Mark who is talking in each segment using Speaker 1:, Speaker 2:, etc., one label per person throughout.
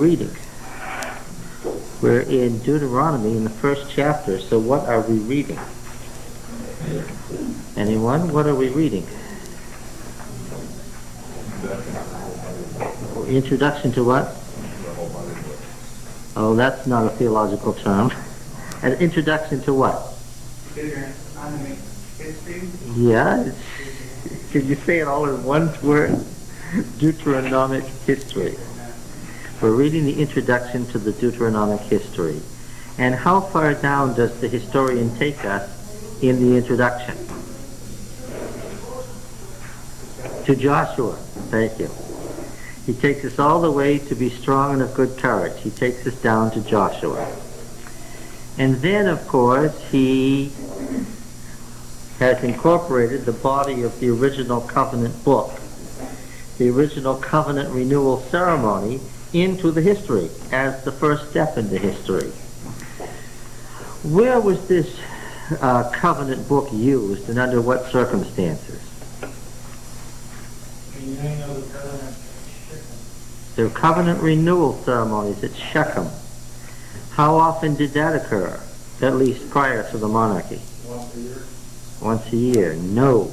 Speaker 1: reading. We're in Deuteronomy in the first chapter, so what are we reading? Anyone? What are we reading? Introduction to what? Oh, that's not a theological term. An introduction to what?
Speaker 2: Deuteronomic history?
Speaker 1: Yeah. Can you say it all in one word? Deuteronomic history. We're reading the introduction to the Deuteronomic history. And how far down does the historian take us in the introduction? To Joshua. Thank you. He takes us all the way to be strong and of good courage. He takes us down to Joshua. And then, of course, he has incorporated the body of the original covenant book, the original covenant renewal ceremony, into the history as the first step in the history. Where was this covenant book used and under what circumstances? The covenant renewal ceremonies at Shechem. How often did that occur? At least prior to the monarchy.
Speaker 2: Once a year?
Speaker 1: Once a year. No.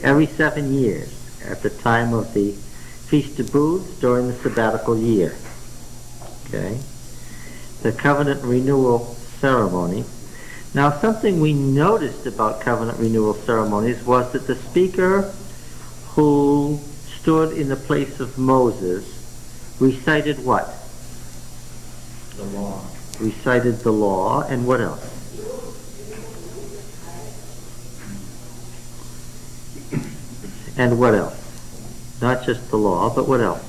Speaker 1: Every 7 years. At the time of the Feast of Booths during the sabbatical year. Okay? The covenant renewal ceremony. Now, something we noticed about covenant renewal ceremonies was that the speaker who stood in the place of Moses recited what?
Speaker 2: The law.
Speaker 1: Recited the law, and what else? And what else? Not just the law, but what else?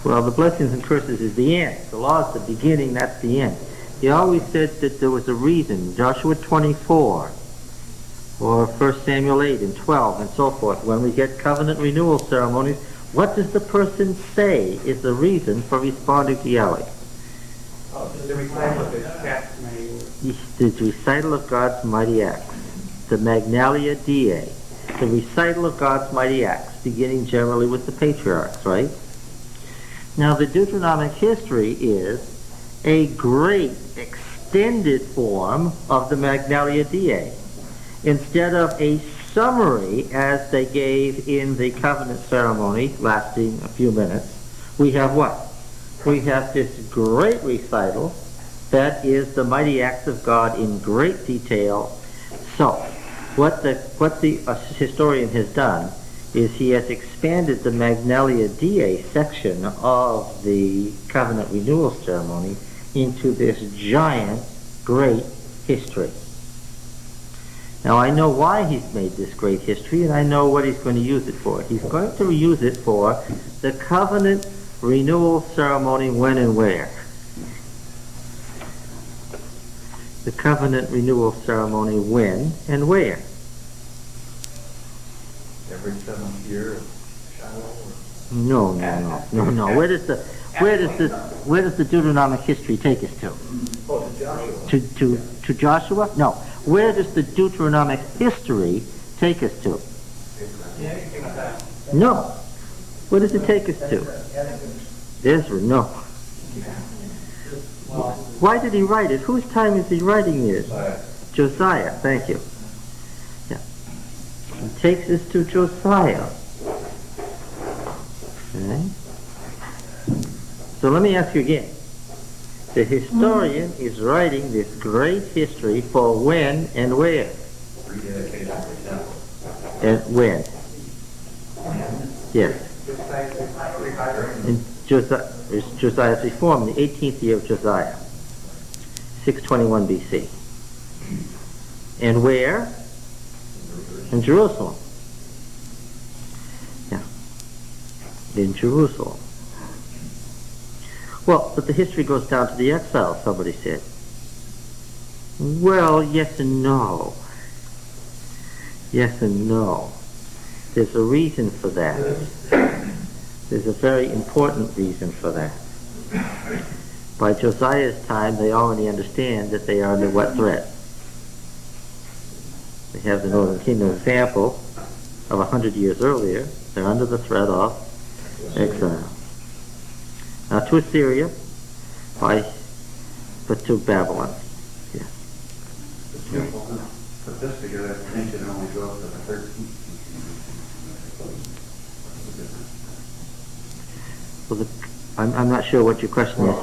Speaker 1: Well, the blessings and curses is the end. The law is the beginning, that's the end. He always said that there was a reason. Joshua 24, or 1 Samuel 8 and 12, and so forth. When we get covenant renewal ceremonies, what does the person say is the reason for responding to Yahweh?
Speaker 2: The recital of his acts.
Speaker 1: The recital of God's mighty acts. The Magnalia Dei. The recital of God's mighty acts, beginning generally with the patriarchs, right? Now, the Deuteronomic history is a great extended form of the Magnalia Dei. Instead of a summary, as they gave in the covenant ceremony, lasting a few minutes, we have what? We have this great recital that is the mighty acts of God in great detail. So, what the historian has done is he has expanded the Magnalia Dei section of the covenant renewal ceremony into this giant, great history. Now, I know why he's made this great history, and I know what he's going to use it for. He's going to use it for the covenant renewal ceremony when and where. The covenant renewal ceremony when and where?
Speaker 2: Every 7th year of Shiloh?
Speaker 1: No. Where does the Deuteronomic history take us to?
Speaker 2: Oh, to Joshua.
Speaker 1: To Joshua? No. Where does the Deuteronomic history take us to? No. Where does it take us to? Israel. No. Why did he write it? Whose time is he writing this? Josiah. Thank you. Yeah. He takes us to Josiah. Okay. So let me ask you again. The historian is writing this great history for when and where?
Speaker 2: Rededication of the temple.
Speaker 1: And when? Yes. In Josiah's reform, in the 18th year of Josiah, 621 BC. And where? In Jerusalem. Yeah. In Jerusalem. Well, but the history goes down to the exile, somebody said. Well, yes and no. Yes and no. There's a reason for that. There's a very important reason for that. By Josiah's time, they already understand that they are under what threat? They have the Northern Kingdom example of 100 years earlier. They're under the threat of exile. Now to Assyria, but to Babylon. Yeah.
Speaker 3: Put this together, mention only goes to the 13th.
Speaker 1: Well, I'm not sure what your question is.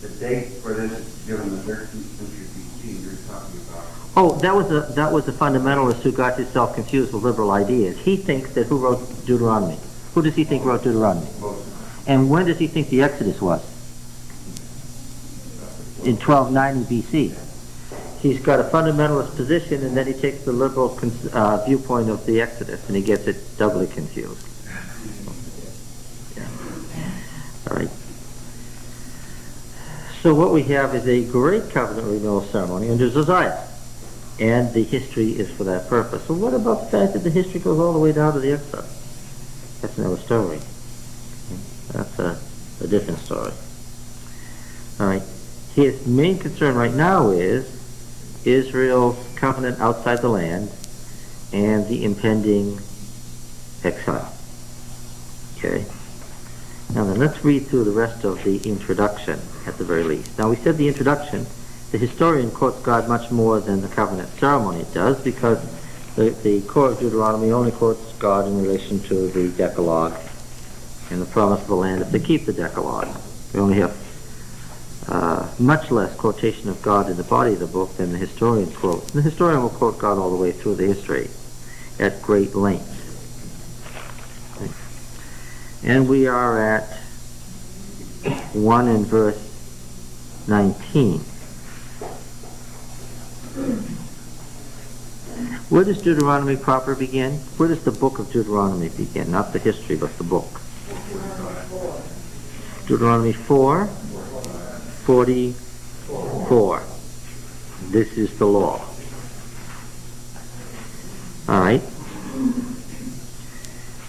Speaker 3: The date for this is given the 13th century BC. You're talking about.
Speaker 1: Oh, that was a fundamentalist who got himself confused with liberal ideas. He thinks that who wrote Deuteronomy? Who does he think wrote Deuteronomy?
Speaker 3: Moses.
Speaker 1: And when does he think the Exodus was? In 1290 BC. He's got a fundamentalist position, and then he takes the liberal viewpoint of the Exodus, and he gets it doubly confused. Yeah. All right. So what we have is a great covenant renewal ceremony under Josiah, and the history is for that purpose. So what about the fact that the history goes all the way down to the exile? That's another story. That's a different story. All right. His main concern right now is Israel's covenant outside the land and the impending exile. Okay. Now then, let's read through the rest of the introduction at the very least. Now we said the introduction, the historian quotes God much more than the covenant ceremony does, because the core of Deuteronomy only quotes God in relation to the Decalogue and the promise of the land if they keep the Decalogue. We only have much less quotation of God in the body of the book than the historian quotes. And the historian will quote God all the way through the history at great length. And we are at 1 and verse 19. Where does Deuteronomy proper begin? Where does the book of Deuteronomy begin? Not the history, but the book. Deuteronomy 4:44. This is the law. All right.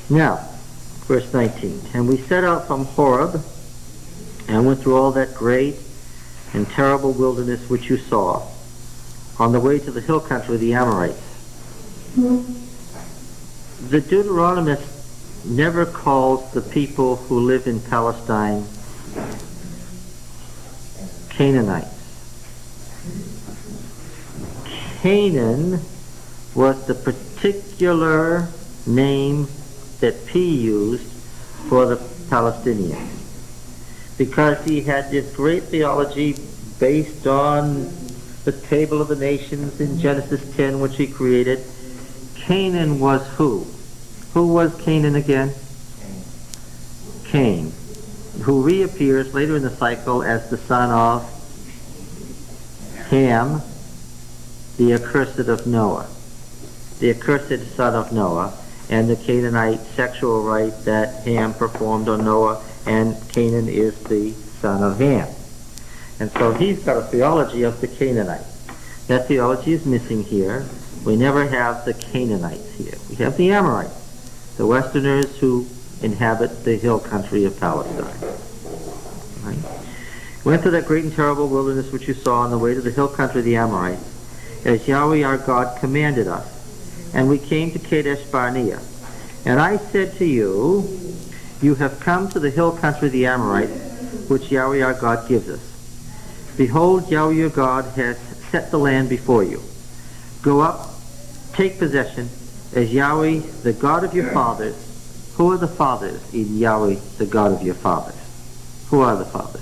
Speaker 1: Now, verse 19. And we set out from Horeb and went through all that great and terrible wilderness which you saw, on the way to the hill country of the Amorites. The Deuteronomist never calls the people who live in Palestine Canaanites. Canaan was the particular name that P used for the Palestinians, because he had this great theology based on the table of the nations in Genesis 10, which he created. Canaan was who? Who was Canaan again? Cain, who reappears later in the cycle as the son of Ham, the accursed of Noah, the accursed son of Noah, and the Canaanite sexual rite that Ham performed on Noah, and Canaan is the son of Ham. And so he's got a theology of the Canaanites. That theology is missing here. We never have the Canaanites here. We have the Amorites, the Westerners who inhabit the hill country of Palestine. Right? Went through that great and terrible wilderness which you saw on the way to the hill country of the Amorites, as Yahweh our God commanded us. And we came to Kadesh Barnea. And I said to you, you have come to the hill country of the Amorites, which Yahweh our God gives us. Behold, Yahweh your God has set the land before you. Go up, take possession, as Yahweh, the God of your fathers. Who are the fathers in Yahweh, the God of your fathers? Who are the fathers?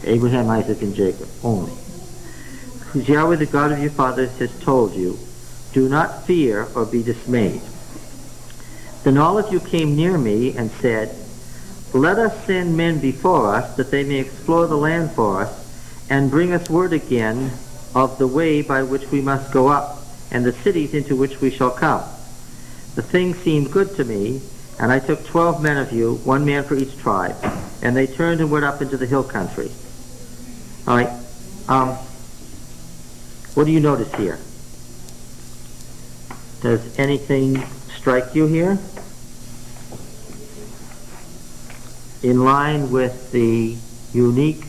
Speaker 1: Abraham, Isaac, and Jacob only. Because Yahweh, the God of your fathers, has told you, do not fear or be dismayed. Then all of you came near me and said, let us send men before us, that they may explore the land for us, and bring us word again of the way by which we must go up, and the cities into which we shall come. The thing seemed good to me, and I took 12 men of you, 1 man for each tribe, and they turned and went up into the hill country. All right. What do you notice here? Does anything strike you here? In line with the unique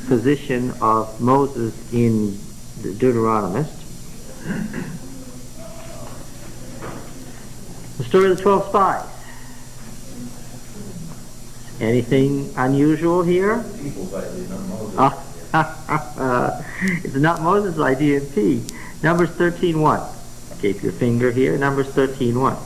Speaker 1: position of Moses in the Deuteronomist, The story of the 12 spies. Anything unusual here?
Speaker 2: People's idea, not Moses.
Speaker 1: It's not Moses' idea in P. Numbers 13:1. Keep your finger here. Numbers 13:1.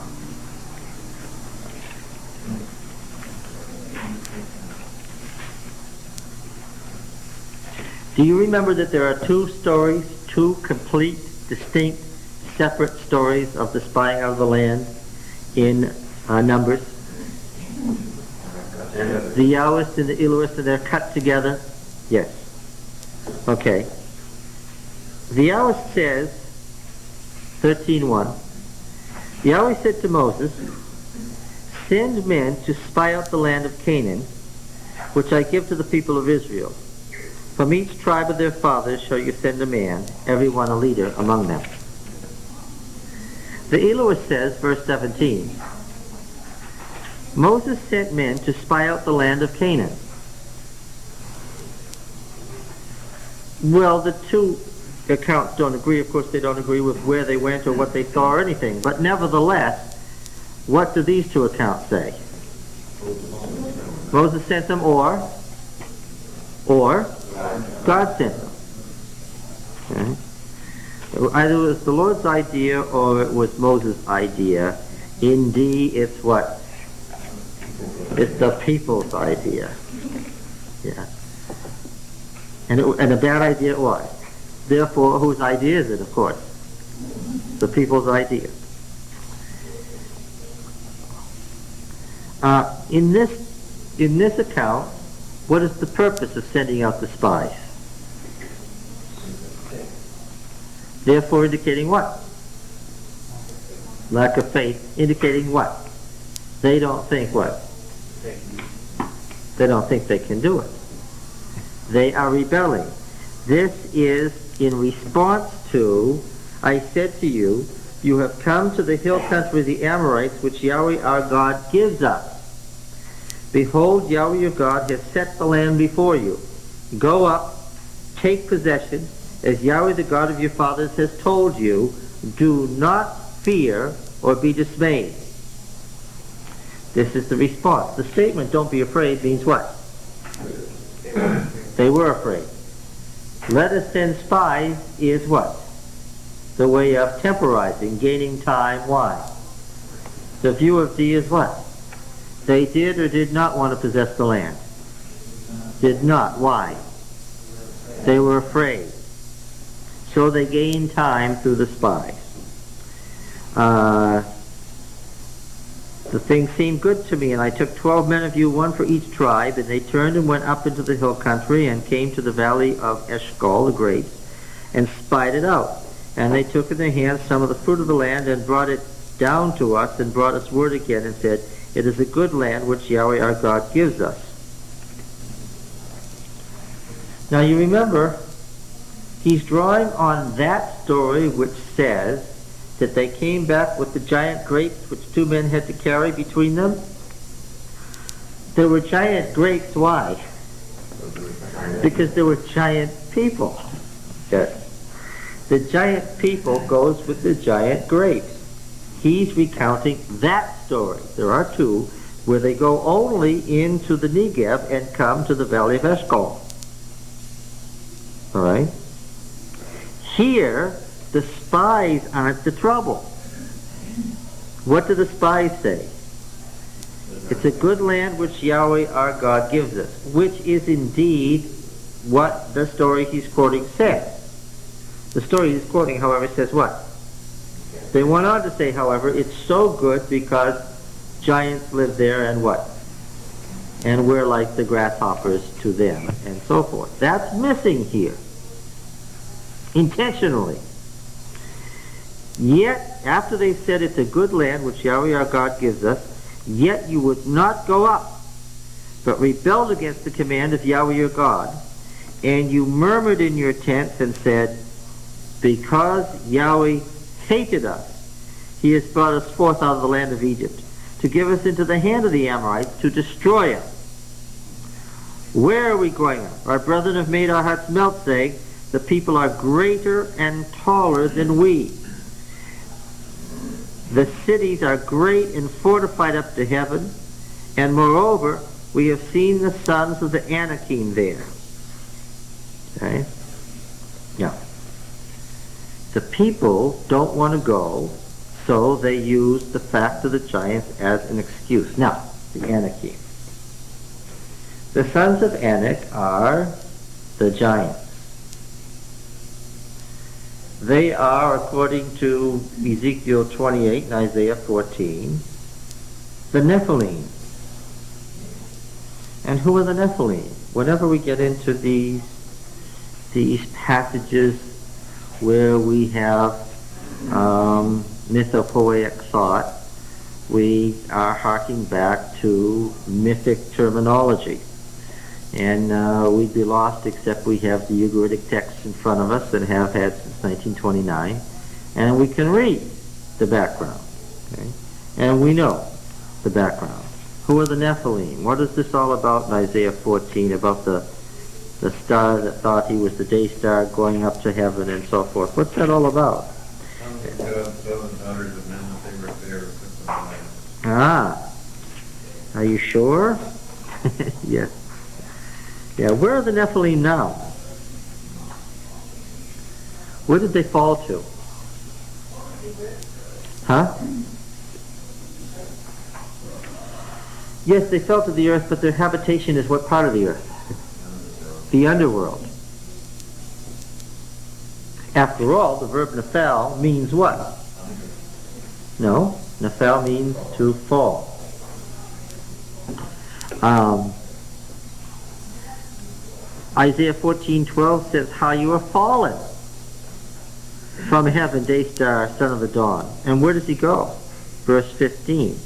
Speaker 1: Do you remember that there are two stories, two complete, distinct, separate stories of the spying out of the land in Numbers? The Yahwist and the Elohist, and they're cut together? Yes. Okay. The Yahwist says, 13:1, Yahweh said to Moses, send men to spy out the land of Canaan, which I give to the people of Israel. From each tribe of their fathers shall you send a man, every one a leader among them. The Elohist says, verse 17, Moses sent men to spy out the land of Canaan. Well, the two accounts don't agree. Of course, they don't agree with where they went or what they saw or anything. But nevertheless, what do these two accounts say? Moses sent them, or God sent them. Okay. Either it was the Lord's idea or it was Moses' idea. In D, it's what? It's the people's idea. Yeah. And a bad idea it was. Therefore, whose idea is it, of course? The people's idea. In this account, what is the purpose of sending out the spies? Therefore, indicating what? Lack of faith. Indicating what? They don't think what? They don't think they can do it. They are rebelling. This is in response to, I said to you, you have come to the hill country of the Amorites, which Yahweh our God gives us. Behold, Yahweh your God has set the land before you. Go up, take possession, as Yahweh the God of your fathers has told you. Do not fear or be dismayed. This is the response. The statement, don't be afraid, means what? They were afraid. Let us send spies is what? The way of temporizing, gaining time. Why? The view of D is what? They did or did not want to possess the land. Did not. Why? They were afraid. So they gained time through the spies. The thing seemed good to me, and I took 12 men of you, one for each tribe, and they turned and went up into the hill country and came to the valley of Eshcol, the grapes, and spied it out. And they took in their hands some of the fruit of the land and brought it down to us and brought us word again and said, it is a good land which Yahweh our God gives us. Now you remember, he's drawing on that story which says that they came back with the giant grapes which two men had to carry between them. There were giant grapes. Why? Because there were giant people. Yes. The giant people goes with the giant grapes. He's recounting that story. There are two where they go only into the Negev and come to the valley of Eshcol. All right? Here, the spies aren't the trouble. What do the spies say? It's a good land which Yahweh our God gives us, which is indeed what the story he's quoting says. The story he's quoting, however, says what? They went on to say, however, it's so good because giants live there and what? And we're like the grasshoppers to them, and so forth. That's missing here. Intentionally. Yet, after they said it's a good land which Yahweh our God gives us, yet you would not go up, but rebelled against the command of Yahweh your God, and you murmured in your tents and said, because Yahweh hated us, he has brought us forth out of the land of Egypt, to give us into the hand of the Amorites, to destroy us. Where are we going up? Our brethren have made our hearts melt, saying, the people are greater and taller than we. The cities are great and fortified up to heaven, and moreover, we have seen the sons of the Anakim there. Okay? Now, the people don't want to go, so they use the fact of the giants as an excuse. Now, the Anakim. The sons of Anak are the giants. They are, according to Ezekiel 28 and Isaiah 14, the Nephilim. And who are the Nephilim? Whenever we get into these passages where we have mythopoeic thought, we are harking back to mythic terminology. And we'd be lost except we have the Ugaritic texts in front of us and have had since 1929. And we can read the background. Okay? And we know the background. Who are the Nephilim? What is this all about in Isaiah 14 about the star that thought he was the day star going up to heaven and so forth? What's that all about?
Speaker 2: Sons of God, 7 daughters of men that they were there, took them away.
Speaker 1: Ah. Are you sure? Yes. Yeah, where are the Nephilim now? Where did they fall to? Huh? Yes, they fell to the earth, but their habitation is what part of the earth? The underworld. After all, the verb nephal means what? No, nephal means to fall. Isaiah 14:12 says, how you are fallen from heaven, day star, son of the dawn. And where does he go? Verse 15.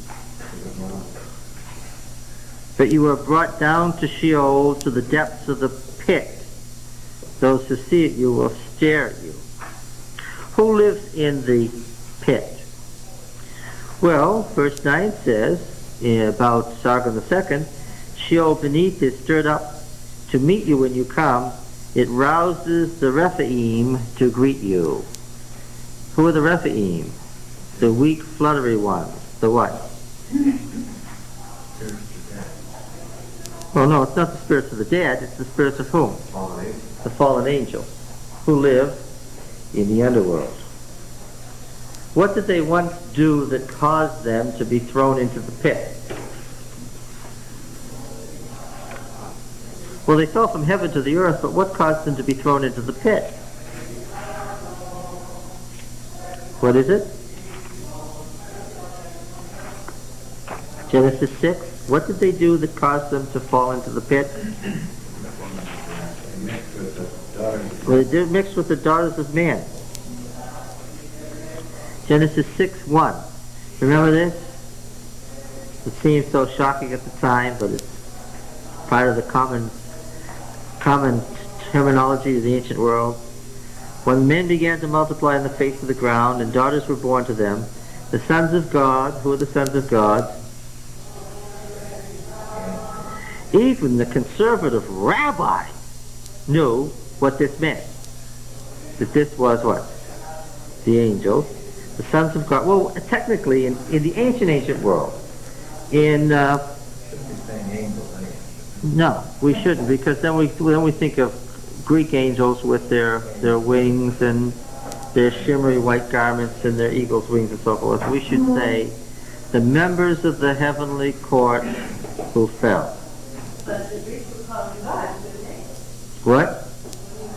Speaker 1: But you are brought down to Sheol, to the depths of the pit. Those who see it, you will stare at you. Who lives in the pit? Well, verse 9 says, about Sargon II, Sheol beneath is stirred up to meet you when you come. It rouses the Rephaim to greet you. Who are the Rephaim? The weak, fluttery ones. The what? Well, no, it's not the spirits of the dead. It's the spirits of whom? The fallen angels who live in the underworld. What did they once do that caused them to be thrown into the pit? Well, they fell from heaven to the earth, but what caused them to be thrown into the pit? What is it? Genesis 6. What did they do that caused them to fall into the pit? Well, they did mix with the daughters of man. Genesis 6:1. Remember this? It seems so shocking at the time, but it's part of the common terminology of the ancient world. When men began to multiply on the face of the ground, and daughters were born to them, the sons of God, who are the sons of God? Even the conservative rabbi knew what this meant. That this was what? The angels. The sons of God. Well, technically, in the ancient world, no, we shouldn't, because then we think of Greek angels with their wings and their shimmery white garments and their eagle's wings and so forth. We should say the members of the heavenly court who fell.
Speaker 4: But the Greeks would call them gods, didn't they?
Speaker 1: What?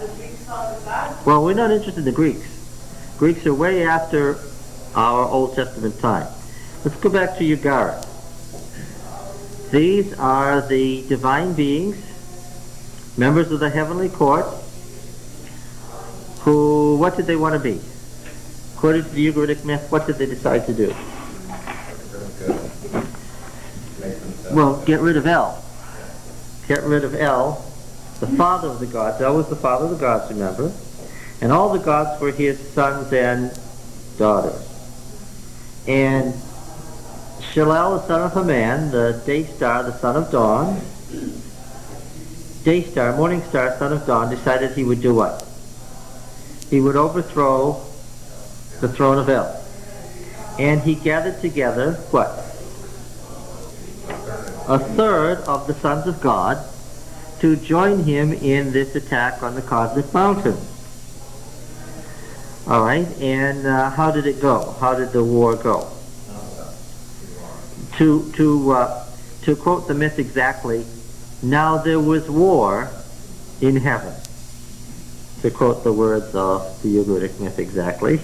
Speaker 4: The Greeks call them gods?
Speaker 1: Well, we're not interested in the Greeks. Greeks are way after our Old Testament time. Let's go back to Ugarit. These are the divine beings, members of the heavenly court, who, what did they want to be? According to the Ugaritic myth, what did they decide to do? Well, get rid of El. Get rid of El, the father of the gods. El was the father of the gods, remember? And all the gods were his sons and daughters. And Shalel, the son of a man, the day star, the son of dawn, day star, morning star, son of dawn, decided he would do what? He would overthrow the throne of El. And he gathered together, what? A third of the sons of God to join him in this attack on the cosmic mountain. All right, and how did it go? How did the war go? To quote the myth exactly, now there was war in heaven. To quote the words of the Ugaritic myth exactly.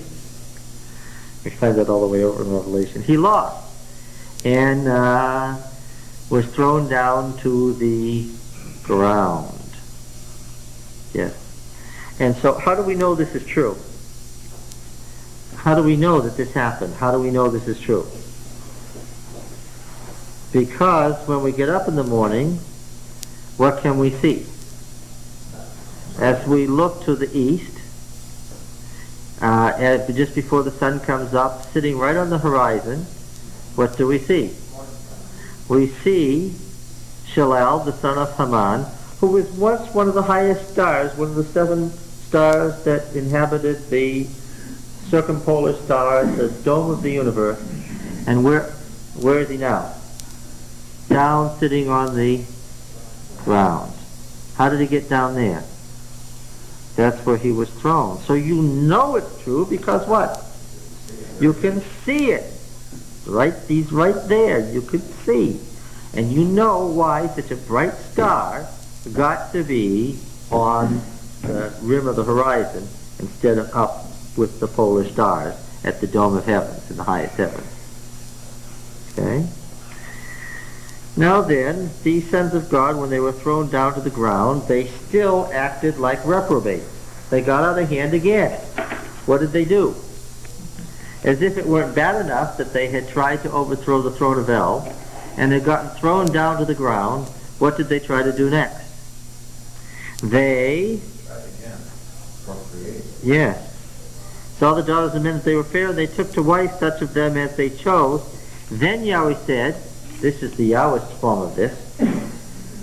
Speaker 1: We find that all the way over in Revelation. He lost and was thrown down to the ground. Yes. And so how do we know this is true? How do we know that this happened? How do we know this is true? Because when we get up in the morning, what can we see? As we look to the east, just before the sun comes up, sitting right on the horizon, what do we see? We see Shalal, the son of Haman, who was once one of the highest stars, one of the 7 stars that inhabited the circumpolar stars, the dome of the universe. And where is he now? Down, sitting on the ground. How did he get down there? That's where he was thrown. So you know it's true because what? You can see it. Right? He's right there. You can see. And you know why such a bright star got to be on the rim of the horizon instead of up with the polar stars at the dome of heavens, in the highest heavens. Okay? Now then, these sons of God, when they were thrown down to the ground, they still acted like reprobates. They got out of hand again. What did they do? As if it weren't bad enough that they had tried to overthrow the throne of El, and had gotten thrown down to the ground, what did they try to do next? They...
Speaker 2: Try again. Procreate.
Speaker 1: Yes. Saw the daughters of men that they were fair, and they took to wife such of them as they chose. Then Yahweh said, this is the Yahweh's form of this,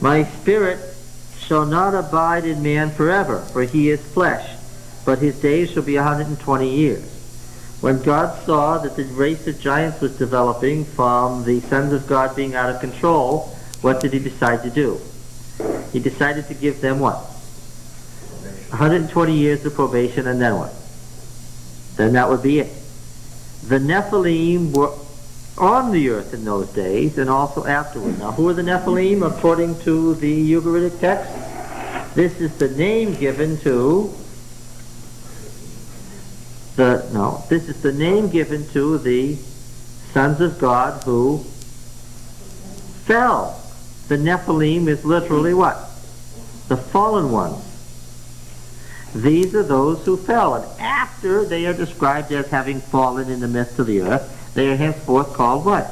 Speaker 1: my spirit shall not abide in man forever, for he is flesh, but his days shall be 120 years. When God saw that the race of giants was developing from the sons of God being out of control, what did he decide to do? He decided to give them what? 120 years of probation, and then what? Then that would be it. The Nephilim were on the earth in those days and also afterward. Now, who are the Nephilim according to the Ugaritic text? This is the name given to this is the name given to the sons of God who fell. The Nephilim is literally what? The fallen ones. These are those who fell, and after they are described as having fallen in the midst of the earth, they are henceforth called what?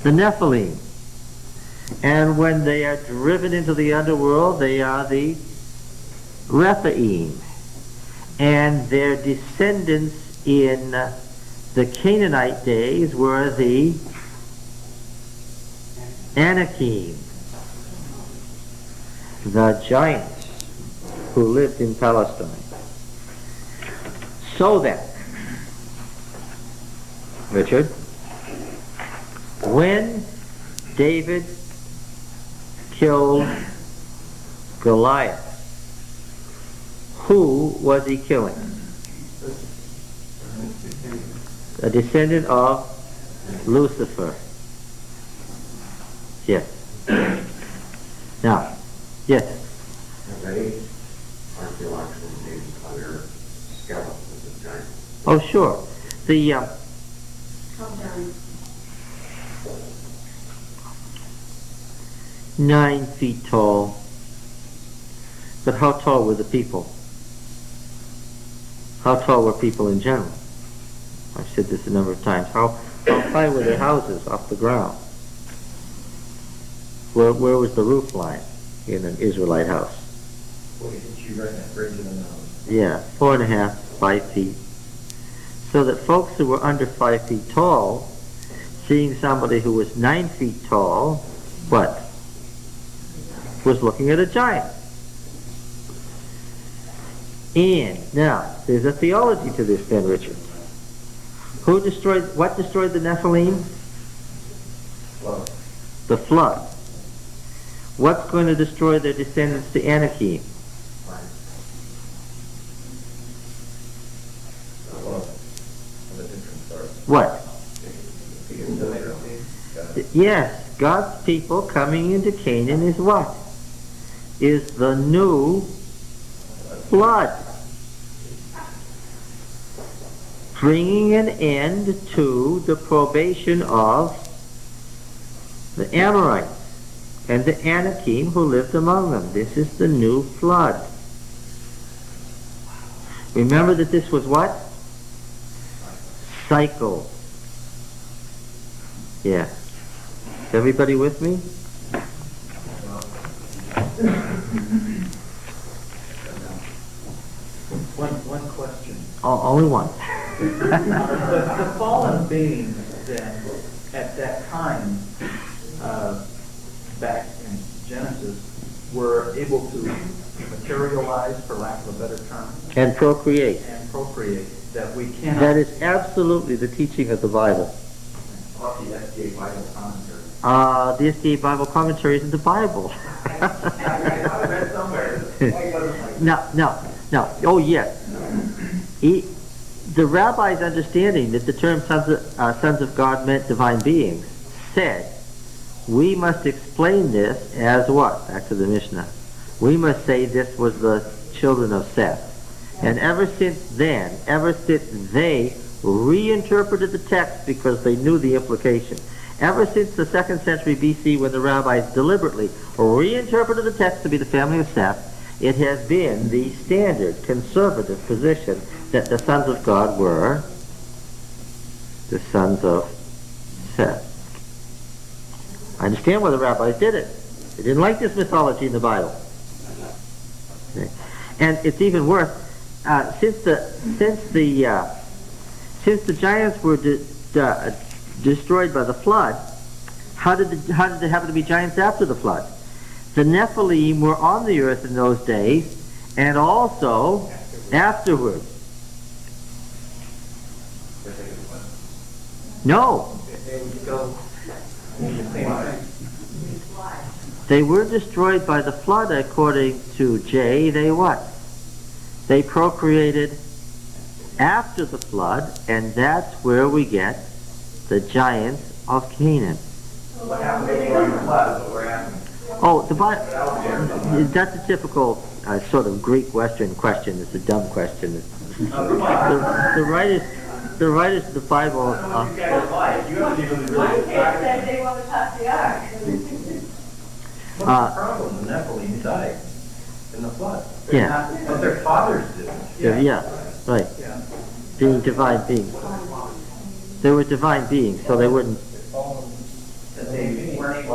Speaker 1: The Nephilim. And when they are driven into the underworld, they are the Rephaim. And their descendants in the Canaanite days were the Anakim, the giants who lived in Palestine. So then, Richard, when David killed Goliath, who was he killing? A descendant of Lucifer. Yes. Now, yes.
Speaker 3: They archaeologically made clear skeletons of giants.
Speaker 1: Oh, sure. The 9 feet tall. But how tall were the people? How tall were people in general? I've said this a number of times. How high were their houses off the ground? Where was the roof line in an Israelite house?
Speaker 2: Well, you right that bridge in the nose.
Speaker 1: Yeah, 4.5, 5 feet. So that folks who were under 5 feet tall, seeing somebody who was 9 feet tall, what? Was looking at a giant. And now, there's a theology to this then, Richard. What destroyed the Nephilim?
Speaker 3: Well,
Speaker 1: The flood. What's going to destroy their descendants to Anakim? What? Yes, God's people coming into Canaan is what? Is the new flood. Bringing an end to the probation of the Amorites and the Anakim who lived among them. This is the new flood. Remember that this was what? Cycle. Yeah. Is everybody with me?
Speaker 5: One question.
Speaker 1: Only one.
Speaker 5: The fallen beings then, at that time, back in Genesis, were able to materialize, for lack of a better term,
Speaker 1: And procreate.
Speaker 5: that we cannot...
Speaker 1: That is absolutely the teaching of the Bible.
Speaker 5: Off the SDA Bible commentary.
Speaker 1: The SDA Bible commentary isn't the Bible.
Speaker 5: I read somewhere.
Speaker 1: No. Oh, yes. The rabbi's understanding that the term sons of God meant divine beings said, we must explain this as what? Back to the Mishnah. We must say this was the children of Seth. And ever since they reinterpreted the text because they knew the implication. Ever since the 2nd century BC, when the rabbis deliberately reinterpreted the text to be the family of Seth, it has been the standard conservative position that the sons of God were the sons of Seth. I understand why the rabbis did it. They didn't like this mythology in the Bible. Okay. And it's even worse. Since the giants were destroyed by the flood, how did there happen to be giants after the flood? The Nephilim were on the earth in those days, and also afterwards. No. They were destroyed by the flood, according to Jay. They what? They procreated after the flood, and that's where we get the giants of Canaan.
Speaker 5: What happened during the flood? What we're asking.
Speaker 1: Oh, the Bible. That's a typical sort of Greek Western question. It's a dumb question. The writers of the Bible.
Speaker 5: You guys lied. You haven't even really.
Speaker 4: My kids said they want to touch the ark.
Speaker 5: What's the problem? The Nephilim died in the flood.
Speaker 1: Yeah.
Speaker 5: But their fathers did.
Speaker 1: Yeah. Right.
Speaker 5: Yeah.
Speaker 1: Being divine beings. They were divine beings, so they wouldn't.
Speaker 5: That they weren't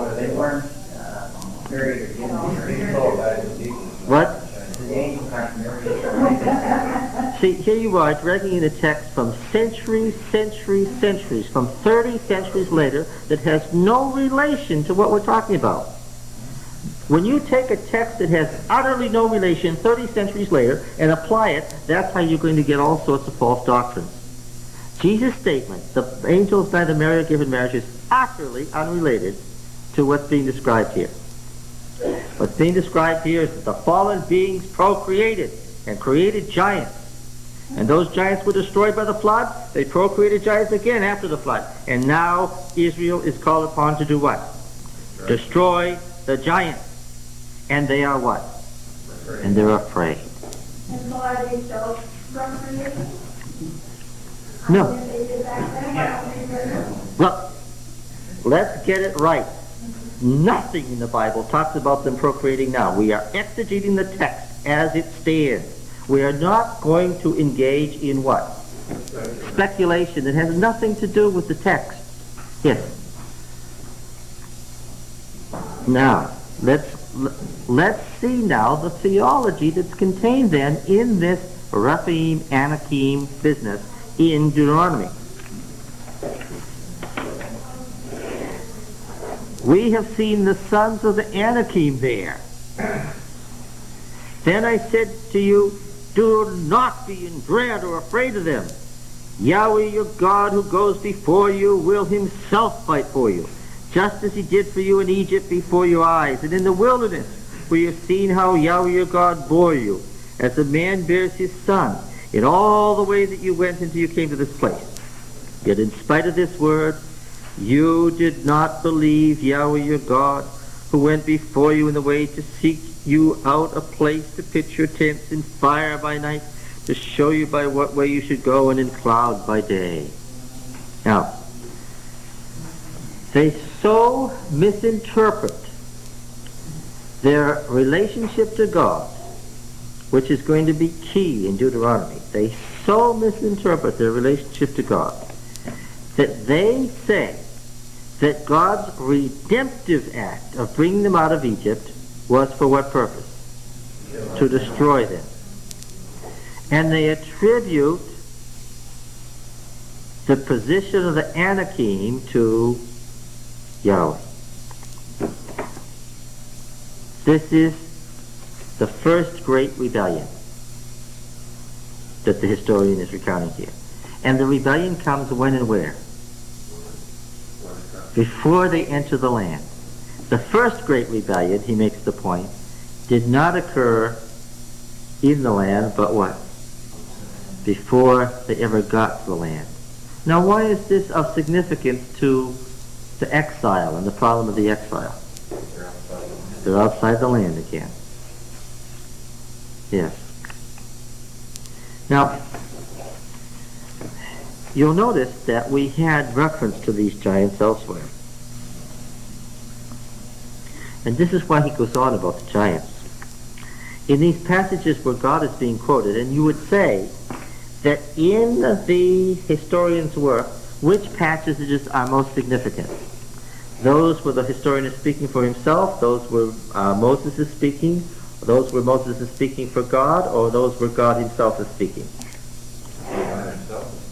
Speaker 5: married again.
Speaker 1: What?
Speaker 5: The angels aren't married.
Speaker 1: See, here you are dragging in a text from centuries, from 30 centuries later that has no relation to what we're talking about. When you take a text that has utterly no relation 30 centuries later and apply it, that's how you're going to get all sorts of false doctrines. Jesus' statement, the angels neither marry or give in marriage, is utterly unrelated to what's being described here. What's being described here is that the fallen beings procreated and created giants. And those giants were destroyed by the flood. They procreated giants again after the flood. And now Israel is called upon to do what? Destroy the giants. And they are what? And they're afraid.
Speaker 4: And so are they still procreating?
Speaker 1: No.
Speaker 4: They did back then, why don't they do it?
Speaker 1: Look, let's get it right. Nothing in the Bible talks about them procreating now. We are exegeting the text as it stands. We are not going to engage in what? Speculation that has nothing to do with the text. Yes. Now, let's see now the theology that's contained then in this Rephaim, Anakim business in Deuteronomy. We have seen the sons of the Anakim there. Then I said to you, do not be in dread or afraid of them. Yahweh your God who goes before you will himself fight for you, just as he did for you in Egypt before your eyes, and in the wilderness, where you have seen how Yahweh your God bore you, as a man bears his son, in all the way that you went until you came to this place. Yet in spite of this word, you did not believe Yahweh your God, who went before you in the way to seek you out a place to pitch your tents in fire by night, to show you by what way you should go, and in cloud by day. Now, they so misinterpret their relationship to God, which is going to be key in Deuteronomy. They so misinterpret their relationship to God that they say that God's redemptive act of bringing them out of Egypt was for what purpose? To destroy them. And they attribute the position of the Anakim to Yahweh. This is the first great rebellion that the historian is recounting here. And the rebellion comes when and where? Before they enter the land. The first great rebellion, he makes the point, did not occur in the land, but what? Before they ever got to the land. Now, why is this of significance to the exile and the problem of the exile? They're outside the land again. Yes. Now, you'll notice that we had reference to these giants elsewhere. And this is why he goes on about the giants. In these passages where God is being quoted, and you would say that in the historian's work, which passages are most significant? Those where the historian is speaking for himself, those where Moses is speaking, those where Moses is speaking for God, or those where God himself is speaking?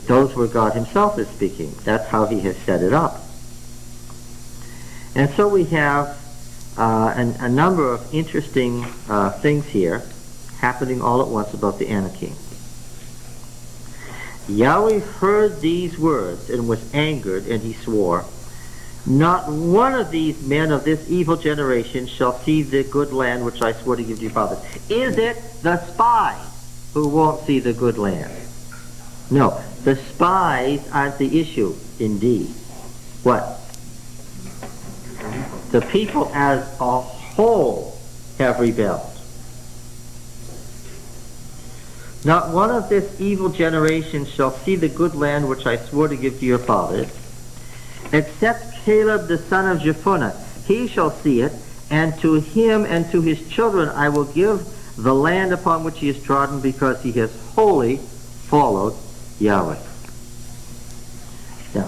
Speaker 1: Those where God himself is speaking. That's how he has set it up. And so we have a number of interesting things here happening all at once about the Anakim. Yahweh heard these words and was angered, and he swore, "Not one of these men of this evil generation shall see the good land which I swore to give to your fathers." Is it the spies who won't see the good land? No, the spies aren't the issue, indeed. What? The people as a whole have rebelled. Not one of this evil generation shall see the good land which I swore to give to your fathers, except Caleb the son of Jephunneh. He shall see it, and to him and to his children I will give the land upon which he is trodden, because he has wholly followed Yahweh. Now,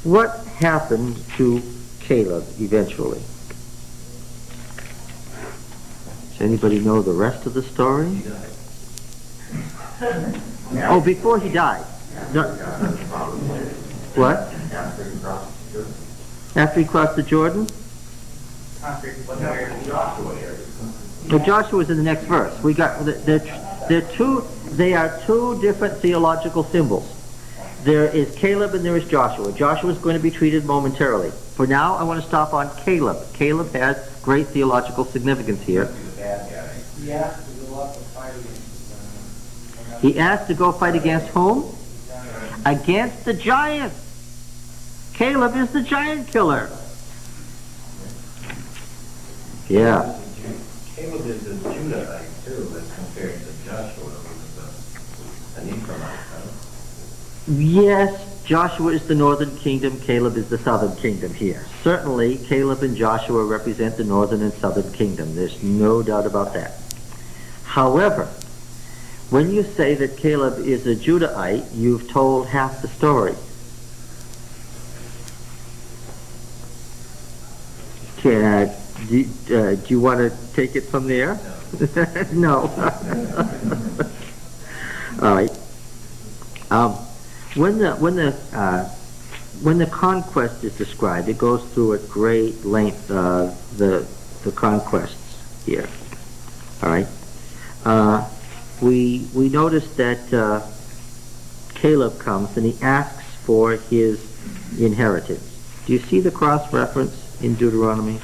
Speaker 1: what happened to Caleb eventually? Does anybody know the rest of the story?
Speaker 2: He died.
Speaker 1: Oh, before he died. No. What? After he crossed the Jordan? Well, Joshua is in the next verse. We got they are two different theological symbols. There is Caleb and there is Joshua. Joshua is going to be treated momentarily. For now, I want to stop on Caleb. Caleb has great theological significance here. He asked to go fight against whom? Against the giants. Caleb is the giant killer. Yeah.
Speaker 2: Caleb is a Judahite too, as compared to Joshua, who was an Ephraimite.
Speaker 1: Yes, Joshua is the northern kingdom, Caleb is the southern kingdom here. Certainly, Caleb and Joshua represent the northern and southern kingdom. There's no doubt about that. However, when you say that Caleb is a Judahite, you've told half the story. Do you want to take it from there? No. All right. When the conquest is described, it goes through at great length the conquests here. All right. We notice that Caleb comes and he asks for his inheritance. Do you see the cross-reference in Deuteronomy?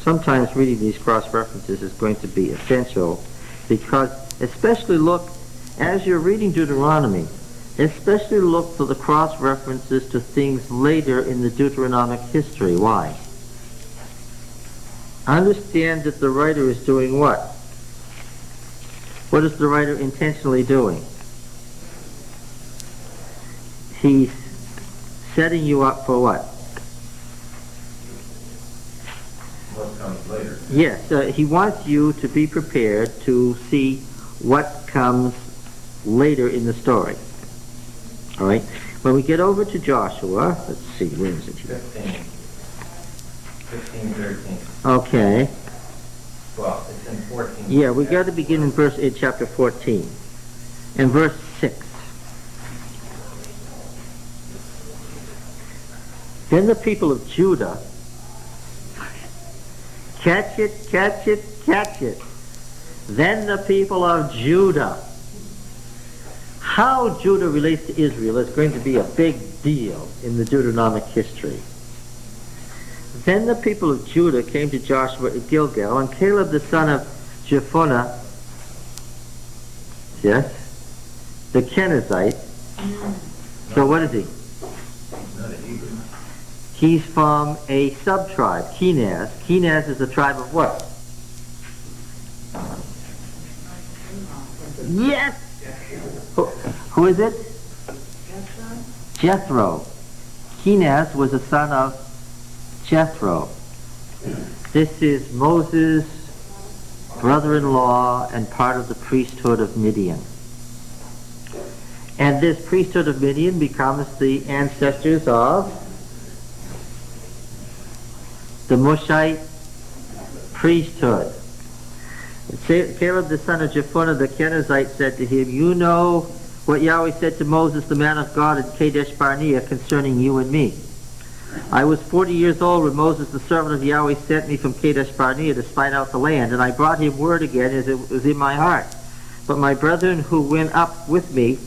Speaker 1: Sometimes reading these cross-references is going to be essential, because especially look, as you're reading Deuteronomy, especially look for the cross-references to things later in the Deuteronomic history. Why? Understand that the writer is doing what? What is the writer intentionally doing? He's setting you up for what?
Speaker 2: What comes later?
Speaker 1: Yes, he wants you to be prepared to see what comes later in the story. All right? When we get over to Joshua, let's see, where is it here?
Speaker 2: 15, 13.
Speaker 1: Okay.
Speaker 2: Well, it's in 14.
Speaker 1: Yeah, we got to begin in chapter 14. And verse 6. Then the people of Judah, catch it, catch it, catch it. Then the people of Judah. How Judah relates to Israel is going to be a big deal in the Deuteronomic history. Then the people of Judah came to Joshua at Gilgal, and Caleb the son of Jephunneh, yes, the Kenizzite. So what is he?
Speaker 2: Not a Hebrew.
Speaker 1: He's from a sub-tribe, Kenaz. Kenaz is a tribe of what? Yes! Who is it? Jethro. Kenaz was a son of Jethro. This is Moses' brother-in-law and part of the priesthood of Midian. And this priesthood of Midian becomes the ancestors of the Mushite priesthood. Caleb the son of Jephunneh the Kenizzite said to him, "You know what Yahweh said to Moses the man of God at Kadesh Barnea concerning you and me. I was 40 years old when Moses the servant of Yahweh sent me from Kadesh Barnea to spy out the land, and I brought him word again as it was in my heart. But my brethren who went up with me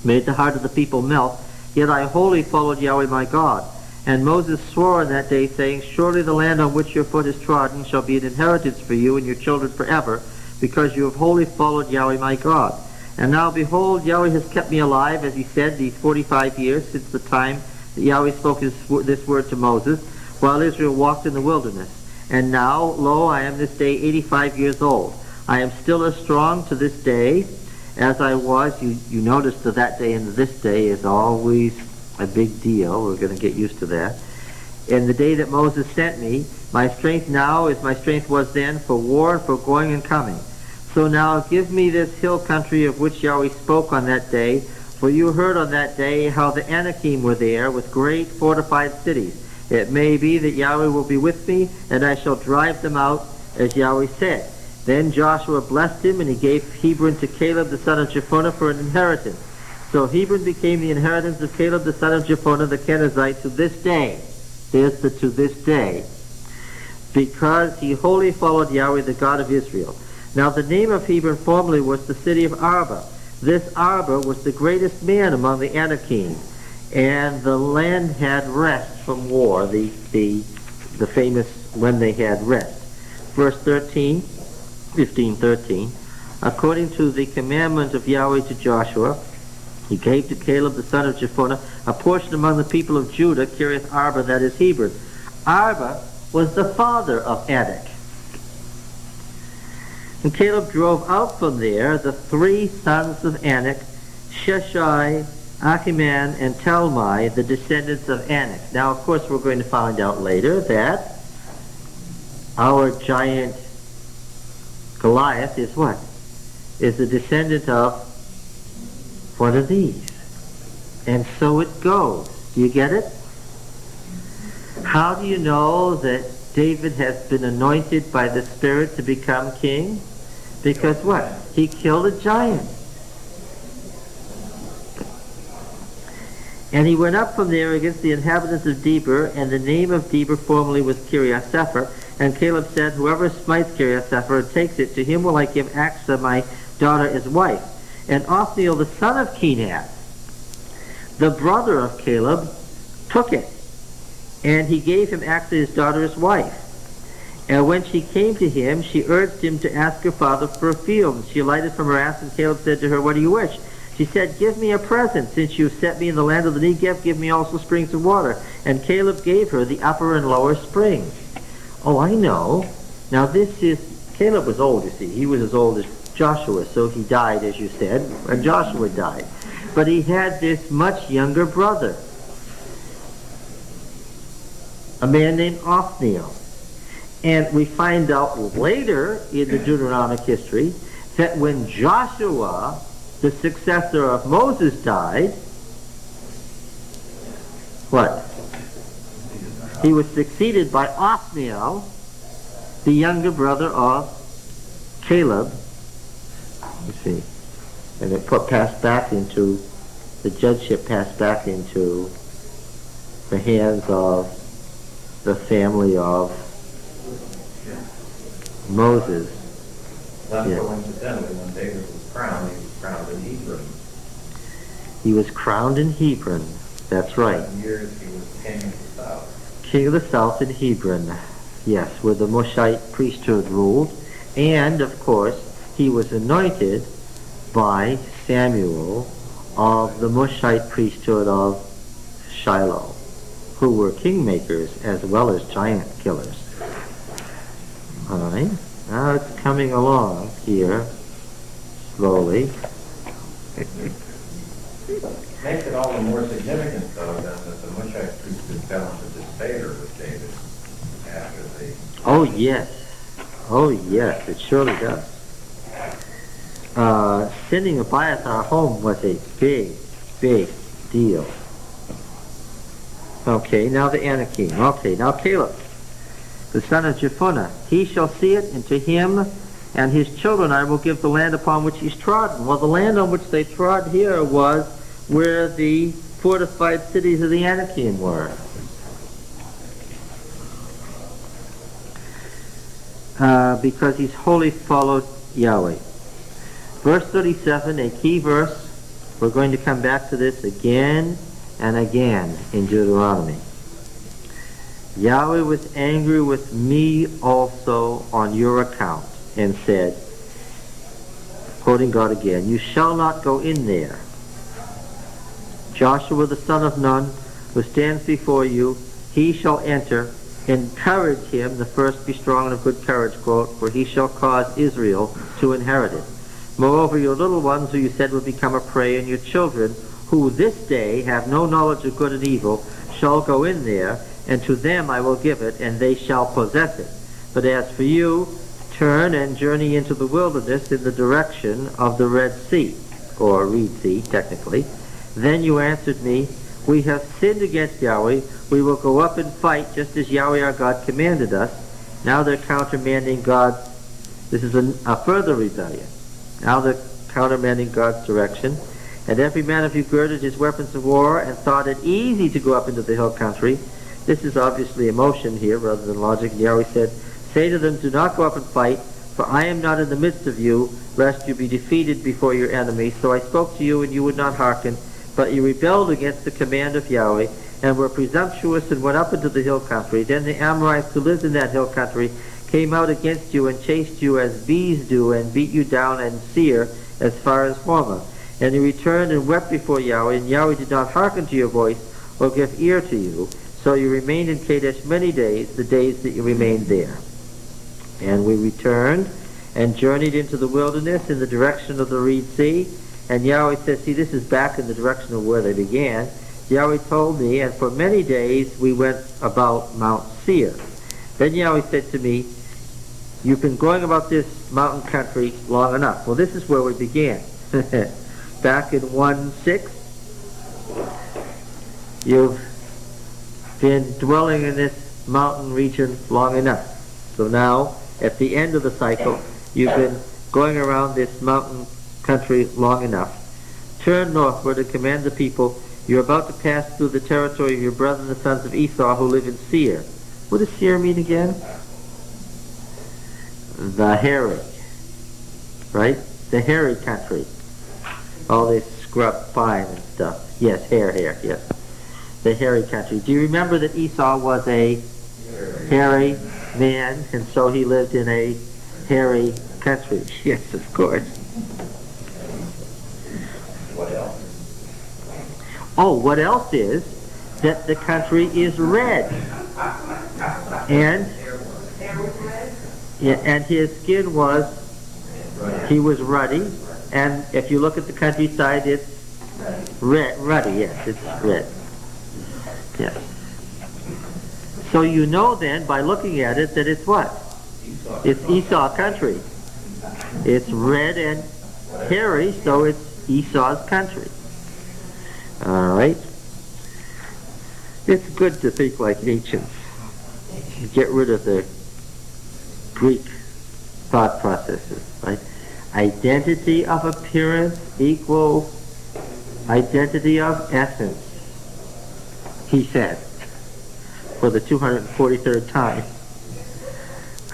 Speaker 1: made the heart of the people melt, yet I wholly followed Yahweh my God. And Moses swore on that day, saying, Surely the land on which your foot is trodden shall be an inheritance for you and your children forever, because you have wholly followed Yahweh my God. And now behold, Yahweh has kept me alive, as he said, these 45 years since the time that Yahweh spoke this word to Moses, while Israel walked in the wilderness. And now, lo, I am this day 85 years old. I am still as strong to this day as I was. You notice that day and this day is always a big deal. We're going to get used to that. In the day that Moses sent me, my strength now as my strength was then for war, for going and coming. So now give me this hill country of which Yahweh spoke on that day, for you heard on that day how the Anakim were there with great fortified cities. It may be that Yahweh will be with me, and I shall drive them out, as Yahweh said. Then Joshua blessed him, and he gave Hebron to Caleb the son of Jephunneh for an inheritance. So Hebron became the inheritance of Caleb the son of Jephunneh the Kenizzite to this day. There's the to this day. Because he wholly followed Yahweh the God of Israel. Now the name of Hebron formerly was the city of Arba. This Arba was the greatest man among the Anakim. And the land had rest from war, the famous when they had rest. Verse 15:13. According to the commandment of Yahweh to Joshua, he gave to Caleb the son of Jephunneh a portion among the people of Judah, Kiriath Arba, that is Hebron. Arba was the father of Anak. And Caleb drove out from there the 3 sons of Anak, Sheshai, Ahiman, and Talmai, the descendants of Anak. Now, of course, we're going to find out later that our giant Goliath is what? Is the descendant of one of these. And so it goes. Do you get it? How do you know that David has been anointed by the Spirit to become king? Because what? He killed a giant. And he went up from there against the inhabitants of Debir, and the name of Debir formerly was Kiriath Sepher. And Caleb said, Whoever smites Kiriath Sepher and takes it, to him will I give Achsah my daughter as wife. And Othniel, the son of Kenaz, the brother of Caleb, took it, and he gave him actually his daughter as wife. And when she came to him, she urged him to ask her father for a field. And she alighted from her ass, and Caleb said to her, "What do you wish?" She said, "Give me a present. Since you have set me in the land of the Negev, give me also springs of water." And Caleb gave her the upper and lower springs. Oh, I know. Now Caleb was old, you see. He was as old as Joshua, so he died, as you said, and Joshua died. But he had this much younger brother, a man named Othniel. And we find out later in the Deuteronomic history that when Joshua, the successor of Moses, died, what? He was succeeded by Othniel, the younger brother of Caleb. You see, and it passed back into the judgeship, passed back into the hands of the family of Moses.
Speaker 2: That's
Speaker 1: Yeah.
Speaker 2: coincidentally, when David was crowned, he was crowned in Hebron.
Speaker 1: He was crowned in Hebron. That's right.
Speaker 2: 7 years he was king of the south.
Speaker 1: King of the south in Hebron. Yes, where the Moshite priesthood ruled. And, of course, he was anointed by Samuel of the Moshite priesthood of Shiloh, who were kingmakers as well as giant killers. All right, now it's coming along here slowly.
Speaker 2: Makes it all the more significant, though, that the Moshite priesthood fell into disfavor with David after the...
Speaker 1: Oh yes, it surely does. Sending Abiathar home was a big deal. Okay, now the Anakim. Okay, now Caleb, the son of Jephunneh, he shall see it, and to him and his children I will give the land upon which he's trodden. Well, the land on which they trod here was where the fortified cities of the Anakim were. Because he's wholly followed Yahweh. Verse 37, a key verse. We're going to come back to this again and again in Deuteronomy. Yahweh was angry with me also on your account, and said, quoting God again, "You shall not go in there. Joshua the son of Nun, who stands before you, he shall enter. Encourage him," the first be strong and of good courage, quote, "for he shall cause Israel to inherit it. Moreover, your little ones who you said would become a prey, and your children, who this day have no knowledge of good and evil, shall go in there, and to them I will give it, and they shall possess it. But as for you, turn and journey into the wilderness in the direction of the Red Sea," or Reed Sea, technically. "Then you answered me, we have sinned against Yahweh. We will go up and fight just as Yahweh our God commanded us." Now they're countermanding God's, this is a further rebellion. Now they're countermanding God's direction. "And every man of you girded his weapons of war and thought it easy to go up into the hill country." This is obviously emotion here rather than logic. Yahweh said, "Say to them, do not go up and fight, for I am not in the midst of you, lest you be defeated before your enemies. So I spoke to you, and you would not hearken, but you rebelled against the command of Yahweh, and were presumptuous and went up into the hill country. Then the Amorites who lived in that hill country came out against you and chased you as bees do, and beat you down and Seir as far as Hormah. And you returned and wept before Yahweh, and Yahweh did not hearken to your voice or give ear to you. So you remained in Kadesh many days, the days that you remained there. And we returned and journeyed into the wilderness in the direction of the Reed Sea. And Yahweh says, see, this is back in the direction of where they began. Yahweh told me, and for many days we went about Mount Seir. Then Yahweh said to me, you've been going about this mountain country long enough. Well, this is where we began. Back in 1:6, you've been dwelling in this mountain region long enough. So now, at the end of the cycle, you've been going around this mountain country long enough. Turn northward and command the people, you're about to pass through the territory of your brethren, the sons of Esau, who live in Seir. What does Seir mean again? The hairy, right? The hairy country. All this scrub pine and stuff. Yes, hair, yes. The hairy country. Do you remember that Esau was a hairy man, and so he lived in a hairy country? Yes, of course.
Speaker 2: What else?
Speaker 1: Oh, what else is that the country is red, and and his skin was, he was ruddy, and if you look at the countryside, it's red, ruddy. Yes, it's red. Yes. So you know then by looking at it that it's what? It's Esau country. It's red and hairy, so it's Esau's country. All right. It's good to think like ancients. Get rid of the Greek thought processes, right? Identity of appearance equals identity of essence, he said, for the 243rd time.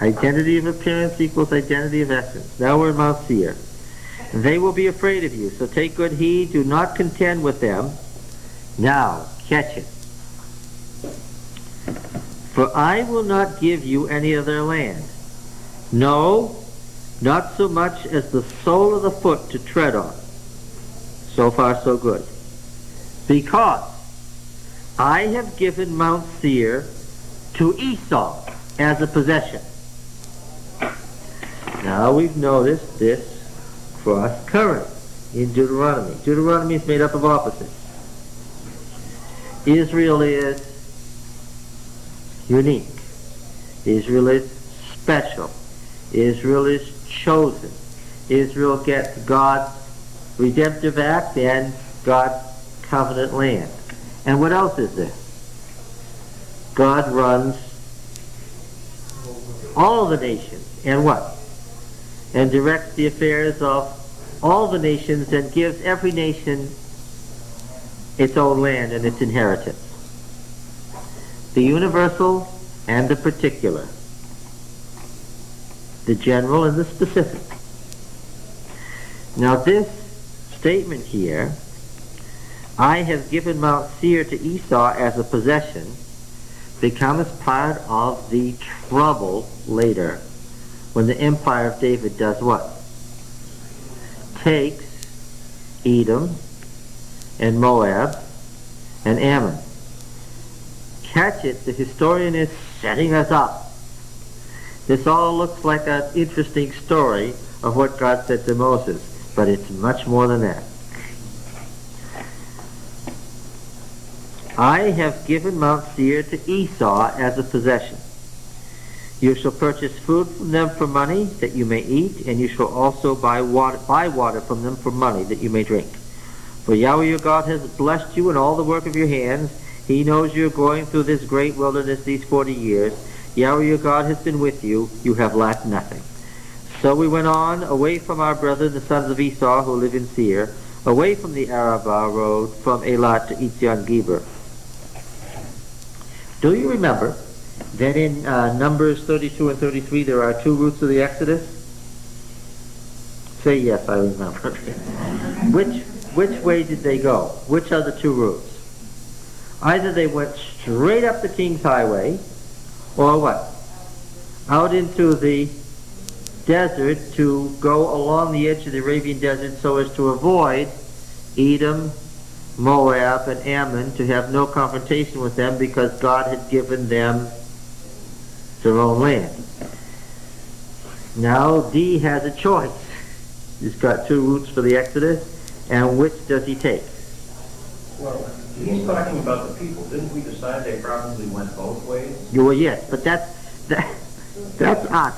Speaker 1: Identity of appearance equals identity of essence. Now we're in Mount Seir. They will be afraid of you, so take good heed. Do not contend with them. Now, catch it. For I will not give you any of their land. No, not so much as the sole of the foot to tread on. So far, so good. Because I have given Mount Seir to Esau as a possession. Now we've noticed this cross current in Deuteronomy. Deuteronomy is made up of opposites. Israel is unique. Israel is special. Israel is chosen. Israel gets God's redemptive act and God's covenant land. And what else is there? God runs all the nations. And what? And directs the affairs of all the nations and gives every nation its own land and its inheritance. The universal and the particular. The general and the specific. Now this statement here, I have given Mount Seir to Esau as a possession, becomes part of the trouble later when the empire of David does what? Takes Edom and Moab and Ammon. Catch it, the historian is setting us up. This all looks like an interesting story of what God said to Moses, but it's much more than that. I have given Mount Seir to Esau as a possession. You shall purchase food from them for money that you may eat, and you shall also buy water from them for money that you may drink. For Yahweh your God has blessed you in all the work of your hands. He knows you're going through this great wilderness these 40 years. Yahweh your God has been with you. You have lacked nothing. So we went on, away from our brethren, the sons of Esau, who live in Seir, away from the Arabah road, from Elat to Etzion-Geber. Do you remember that in Numbers 32 and 33 there are two routes of the Exodus? Say yes, I remember. Which way did they go? Which are the two routes? Either they went straight up the King's Highway, or what? Out into the desert to go along the edge of the Arabian desert so as to avoid Edom, Moab, and Ammon, to have no confrontation with them because God had given them their own land. Now D has a choice. He's got two routes for the Exodus, and which does he take?
Speaker 2: Well, he's talking about the people. Didn't we decide they probably went both ways?
Speaker 1: Well, yes, but that's us.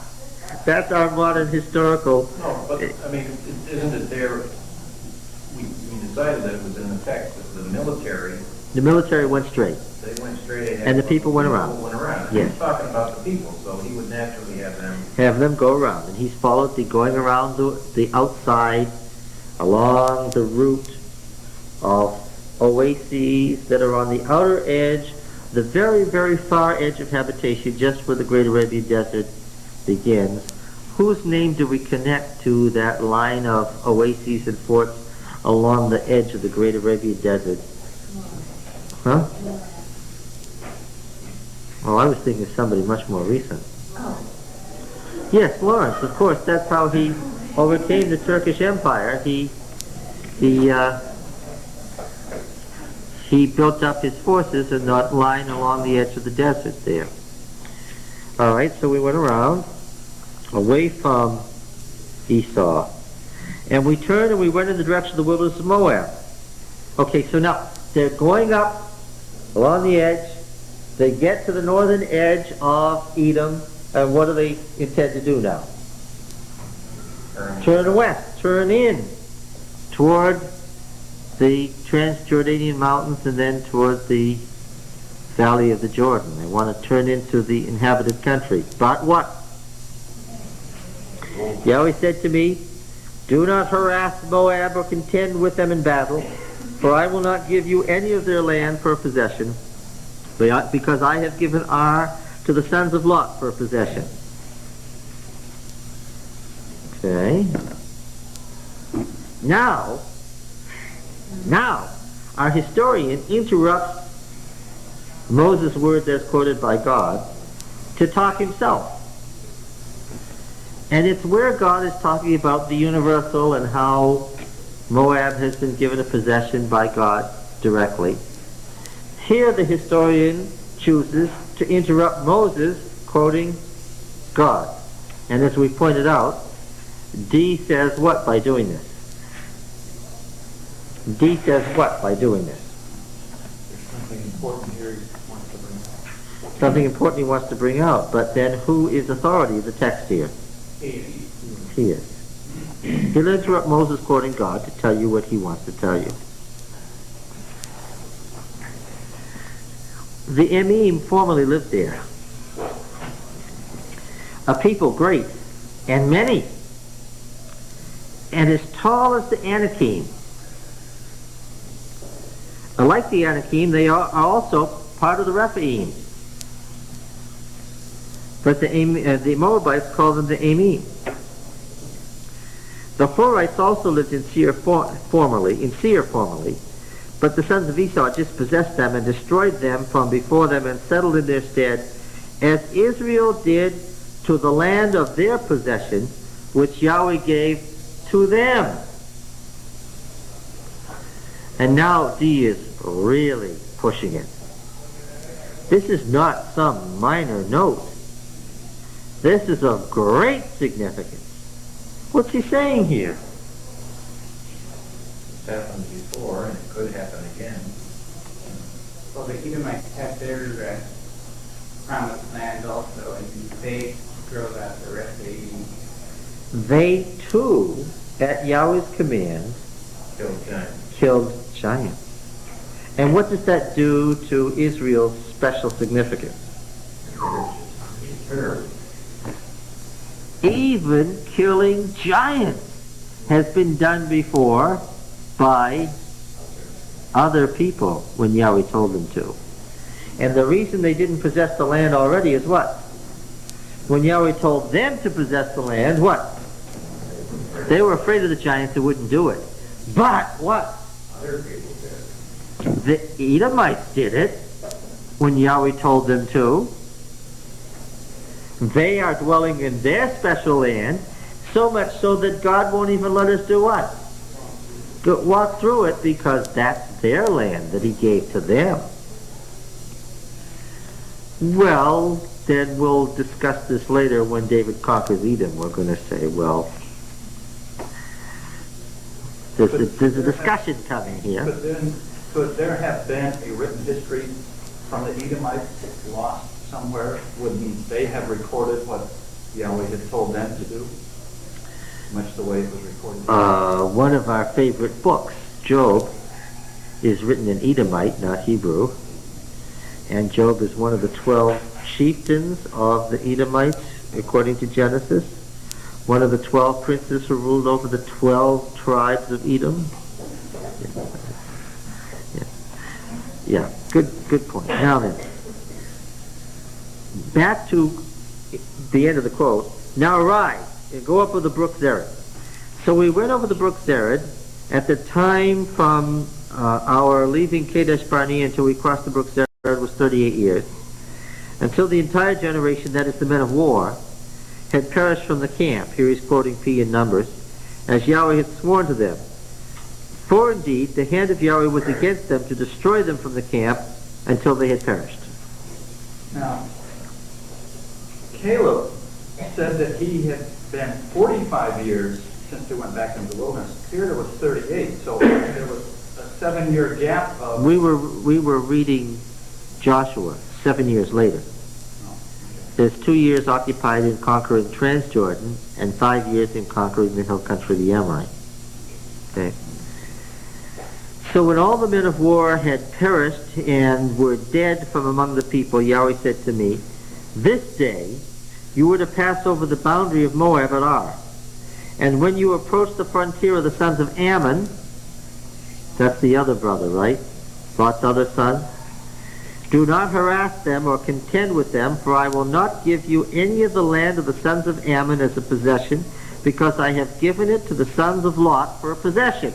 Speaker 1: That's our modern historical.
Speaker 2: No, but I mean, isn't it there? We decided that it was in the text that the military.
Speaker 1: The military went straight.
Speaker 2: They went straight ahead.
Speaker 1: And the people went around. Yes.
Speaker 2: He's talking about the people, so he would naturally have them.
Speaker 1: Have them go around. And he's followed the going around the outside, along the route of oases that are on the outer edge, the very, very far edge of habitation, just where the Great Arabian Desert begins. Whose name do we connect to that line of oases and forts along the edge of the Great Arabian Desert. Huh? Well, I was thinking of somebody much more recent. Yes, Lawrence, of course, that's how he overcame the Turkish Empire. He built up his forces and not lying along the edge of the desert there. All right, so we went around away from Esau, and we turned and we went in the direction of the wilderness of Moab. Okay, so now they're going up along the edge. They get to the northern edge of Edom, and what do they intend to do now? Turn west, turn in toward the Transjordanian mountains and then toward the valley of the Jordan. They want to turn into the inhabited country. But what? Yahweh said to me, do not harass Moab or contend with them in battle, for I will not give you any of their land for a possession, because I have given Ar to the sons of Lot for a possession. Okay. Now, our historian interrupts Moses' words as quoted by God to talk himself. And it's where God is talking about the universal and how Moab has been given a possession by God directly. Here the historian chooses to interrupt Moses quoting God. And as we pointed out, D says what by doing this? D says what by doing this?
Speaker 5: There's something important here he wants to bring out.
Speaker 1: Something important he wants to bring out. But then who is authority of the text here? He is. He'll interrupt Moses quoting God to tell you what he wants to tell you. The Emim formerly lived there. A people great and many, and as tall as the Anakim. Like the Anakim, they are also part of the Rephaim. But the Moabites call them the Emim. The Horites also lived in Seir formerly, but the sons of Esau dispossessed them and destroyed them from before them and settled in their stead, as Israel did to the land of their possession, which Yahweh gave to them. And now D is really pushing it. This is not some minor note. This is of great significance. What's he saying here?
Speaker 2: It's happened before, and it could happen again.
Speaker 3: Well, the Edomites have their promised land also, and they drove out the rest of Edom.
Speaker 1: They too, at Yahweh's command, killed giants. And what does that do to Israel's special significance? Even killing giants has been done before by other people when Yahweh told them to. And the reason they didn't possess the land already is what? When Yahweh told them to possess the land, what? They were afraid of the giants and wouldn't do it. But what?
Speaker 2: Other people did.
Speaker 1: The Edomites did it when Yahweh told them to. They are dwelling in their special land, so much so that God won't even let us do what? Walk through it, because that's their land that he gave to them. Well, then we'll discuss this later when David conquers Edom. We're going to say, well, there's a discussion coming here.
Speaker 5: But then, could there have been a written history from the Edomites lost somewhere? Wouldn't they have recorded what Yahweh had told them to do? Much the way it was recorded.
Speaker 1: One of our favorite books, Job, is written in Edomite, not Hebrew. And Job is one of the 12 chieftains of the Edomites, according to Genesis. One of the 12 princes who ruled over the 12 tribes of Edom. Yeah, good point. Now then, back to the end of the quote. Now arise and go up with the brook Zered. So we went over the brook Zered, At the time from our leaving Kadesh Barnea until we crossed the brook Zered was 38 years. Until the entire generation, that is the men of war, had perished from the camp. Here he's quoting P in Numbers, as Yahweh had sworn to them. For indeed, the hand of Yahweh was against them to destroy them from the camp until they had perished.
Speaker 5: Now, Caleb said that he had been 45 years since they went back into the wilderness. Here it was 38, so there was a 7-year gap of...
Speaker 1: We were reading Joshua 7 years later.
Speaker 5: Oh, okay.
Speaker 1: There's 2 years occupied in conquering Transjordan and 5 years in conquering the hill country of the Amorite. Okay. So when all the men of war had perished and were dead from among the people, Yahweh said to me, this day you were to pass over the boundary of Moab at Ar. And when you approach the frontier of the sons of Ammon, that's the other brother, right? Lot's other son. Do not harass them or contend with them, for I will not give you any of the land of the sons of Ammon as a possession, because I have given it to the sons of Lot for a possession.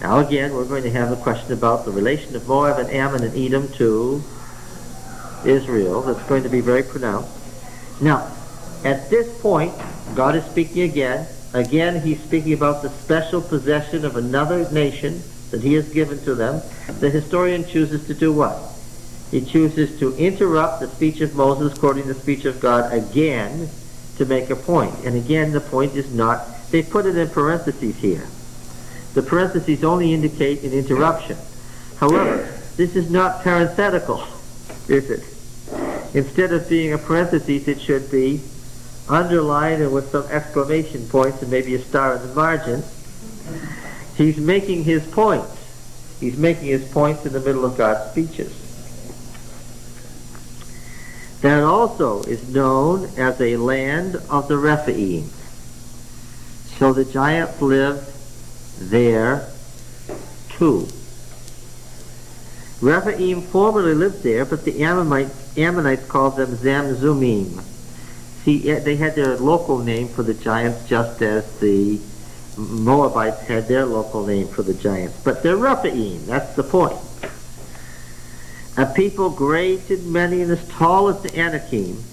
Speaker 1: Now again, we're going to have a question about the relation of Moab and Ammon and Edom to Israel. That's going to be very pronounced. Now, at this point, God is speaking again. Again, he's speaking about the special possession of another nation that he has given to them. The historian chooses to do what? He chooses to interrupt the speech of Moses quoting the speech of God again to make a point. And again, the point is not, they put it in parentheses here. The parentheses only indicate an interruption. However, this is not parenthetical, is it? Instead of being a parenthesis, it should be underlined and with some exclamation points and maybe a star in the margin. He's making his points. He's making his points in the middle of God's speeches. That also is known as a land of the Rephaim. So the giants lived there too. Rephaim formerly lived there, but the Ammonites called them Zamzumim. See, they had their local name for the giants just as the Moabites had their local name for the giants. But they're Rephaim, that's the point. A people great and many and as tall as the Anakim,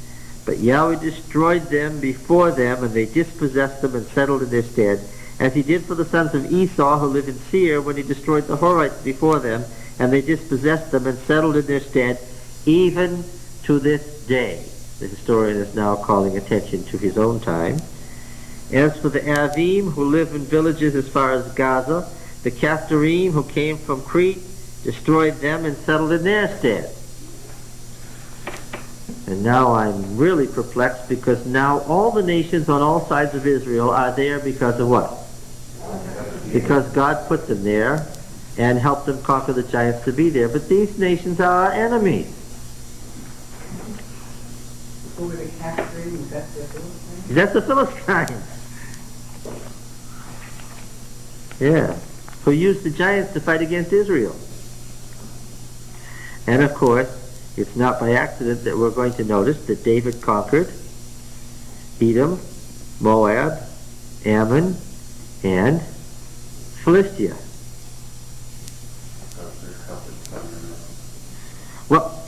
Speaker 1: but Yahweh destroyed them before them, and they dispossessed them and settled in their stead, as he did for the sons of Esau who lived in Seir when he destroyed the Horites before them, and they dispossessed them and settled in their stead, even to this day. The historian is now calling attention to his own time. As for the Avim, who live in villages as far as Gaza, the Caphtorim, who came from Crete, destroyed them and settled in their stead. And now I'm really perplexed, because now all the nations on all sides of Israel are there because of what? Because God put them there and helped them conquer the giants to be there. But these nations are our enemies.
Speaker 3: Who were the Caphtorim? That's the Philistines?
Speaker 1: That's the Philistines. Yeah. Who used the giants to fight against Israel. And of course, it's not by accident that we're going to notice that David conquered Edom, Moab, Ammon, and Philistia. Well,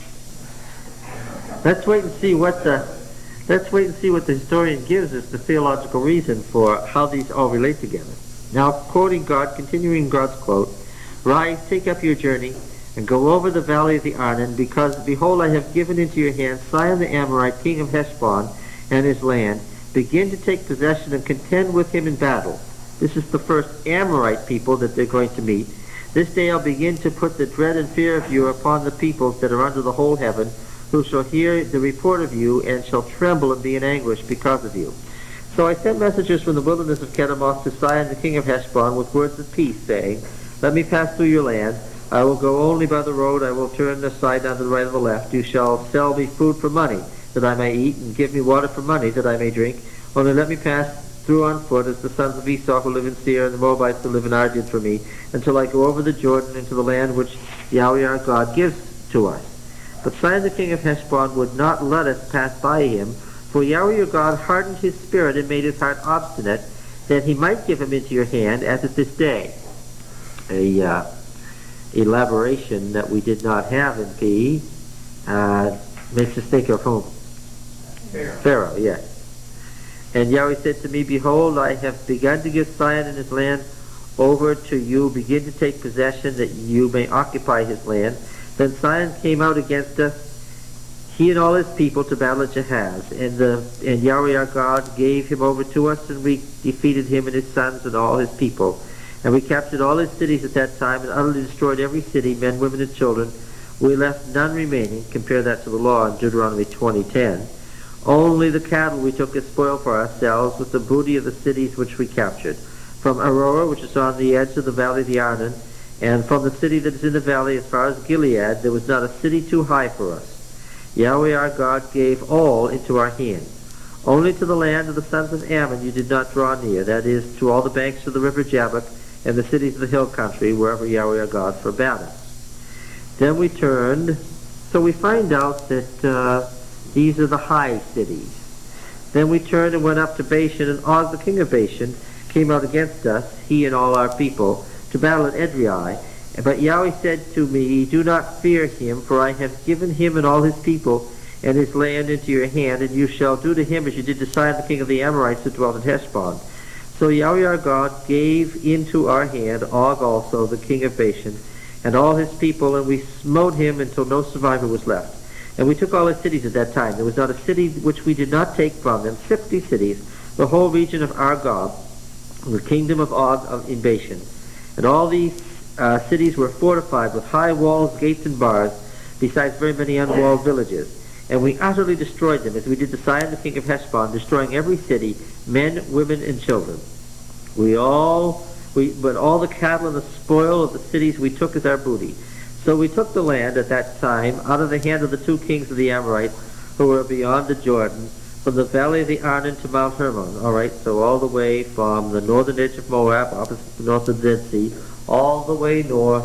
Speaker 1: let's wait and see what the historian gives us, the theological reason for how these all relate together. Now, quoting God, continuing God's quote, "Rise, take up your journey, and go over the valley of the Arnon, because, behold, I have given into your hands Sihon the Amorite, king of Heshbon, and his land. Begin to take possession and contend with him in battle." This is the first Amorite people that they're going to meet. "This day I'll begin to put the dread and fear of you upon the peoples that are under the whole heaven, who shall hear the report of you, and shall tremble and be in anguish because of you. So I sent messengers from the wilderness of Kedemoth to Sihon the king of Heshbon with words of peace, saying, Let me pass through your land. I will go only by the road. I will turn aside on the right or the left. You shall sell me food for money, that I may eat, and give me water for money, that I may drink. Only let me pass through on foot, as the sons of Esau who live in Seir, and the Moabites who live in Ar did for me, until I go over the Jordan into the land which Yahweh our God gives to us. But Sihon the king of Heshbon would not let us pass by him, for Yahweh your God hardened his spirit and made his heart obstinate, that he might give him into your hand as at this day. A elaboration that we did not have in P makes us think of whom? Pharaoh, yes. And Yahweh said to me, behold, I have begun to give Sion and his land over to you. Begin to take possession that you may occupy his land. Then Sion came out against us, he and all his people, to battle at Jahaz. And Yahweh our God gave him over to us, and we defeated him and his sons and all his people. And we captured all his cities at that time and utterly destroyed every city, men, women, and children. We left none remaining. Compare that to the law in Deuteronomy 20:10. Only the cattle we took as spoil for ourselves, with the booty of the cities which we captured. From Aurora, which is on the edge of the valley of the Arnon, and from the city that is in the valley as far as Gilead, there was not a city too high for us. Yahweh our God gave all into our hand. Only to the land of the sons of Ammon you did not draw near, that is, to all the banks of the river Jabbok, and the cities of the hill country, wherever Yahweh our God forbade us. Then we turned, so we find out that these are the high cities. Then we turned and went up to Bashan, and Og, the king of Bashan, came out against us, he and all our people, to battle at Edrei. But Yahweh said to me, do not fear him, for I have given him and all his people and his land into your hand, and you shall do to him as you did to Sihon, the king of the Amorites, who dwelt in Heshbon. So Yahweh our God gave into our hand Og also, the king of Bashan, and all his people, and we smote him until no survivor was left. And we took all his cities at that time. There was not a city which we did not take from them, 60 cities, the whole region of Argob, the kingdom of Og in Bashan. And all these cities were fortified with high walls, gates, and bars, besides very many unwalled villages. And we utterly destroyed them, as we did to Sihon, the king of Heshbon, destroying every city, men, women, and children. But all the cattle and the spoil of the cities we took as our booty. So we took the land at that time out of the hand of the two kings of the Amorites, who were beyond the Jordan, from the valley of the Arnon to Mount Hermon. All right, so all the way from the northern edge of Moab, opposite the north of the Dead Sea, all the way north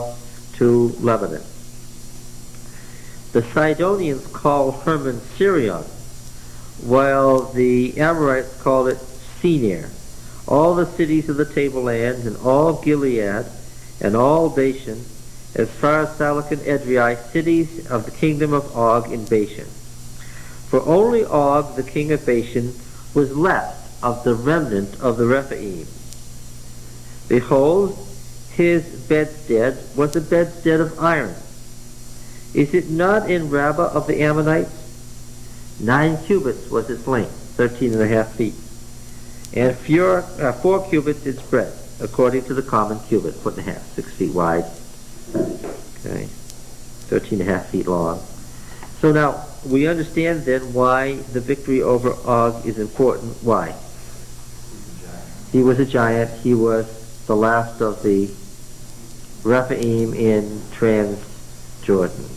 Speaker 1: to Lebanon. The Sidonians call Hermon Sirion, while the Amorites call it Senir. All the cities of the tablelands, and all Gilead, and all Bashan, as far as Salach and Edrei, cities of the kingdom of Og in Bashan. For only Og, the king of Bashan, was left of the remnant of the Rephaim. Behold, his bedstead was a bedstead of iron. Is it not in Rabbah of the Ammonites? 9 cubits was its length, 13.5 feet. And 4 cubits its breadth, according to the common cubit, 1.5, 6 feet wide. Okay, 13.5 feet long. So now, we understand then why the victory over Og is important. Why? He was a giant. He was the last of the Rephaim in Transjordan.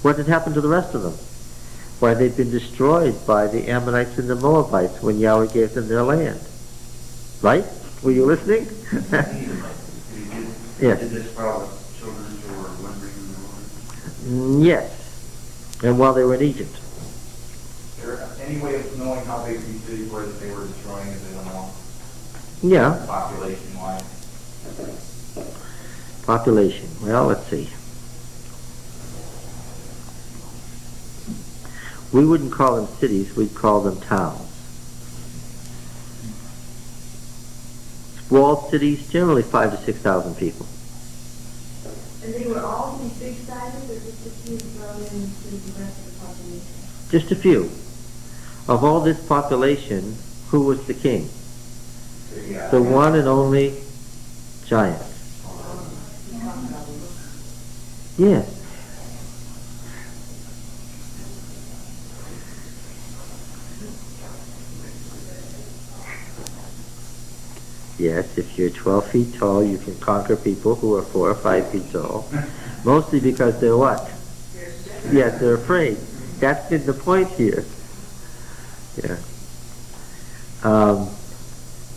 Speaker 1: What had happened to the rest of them? Why, they'd been destroyed by the Ammonites and the Moabites when Yahweh gave them their land. Right? Were you listening? Yes.
Speaker 2: Did this follow children who were wandering in the wilderness?
Speaker 1: Yes. And while they were in Egypt.
Speaker 5: Is there any way of knowing how big these cities were that they were destroying as they went along?
Speaker 1: Yeah.
Speaker 5: Population-wise?
Speaker 1: Population. Well, let's see. We wouldn't call them cities, we'd call them towns. Walled cities, generally 5,000 to 6,000 people.
Speaker 4: And they were all these big sizes, or just a few thrown into the rest of the population?
Speaker 1: Just a few. Of all this population, who was the king? The one and only giant. Yes. Yes, if you're 12 feet tall, you can conquer people who are 4 or 5 feet tall. Mostly because they're what? Yes, they're afraid. That's been the point here. Yeah.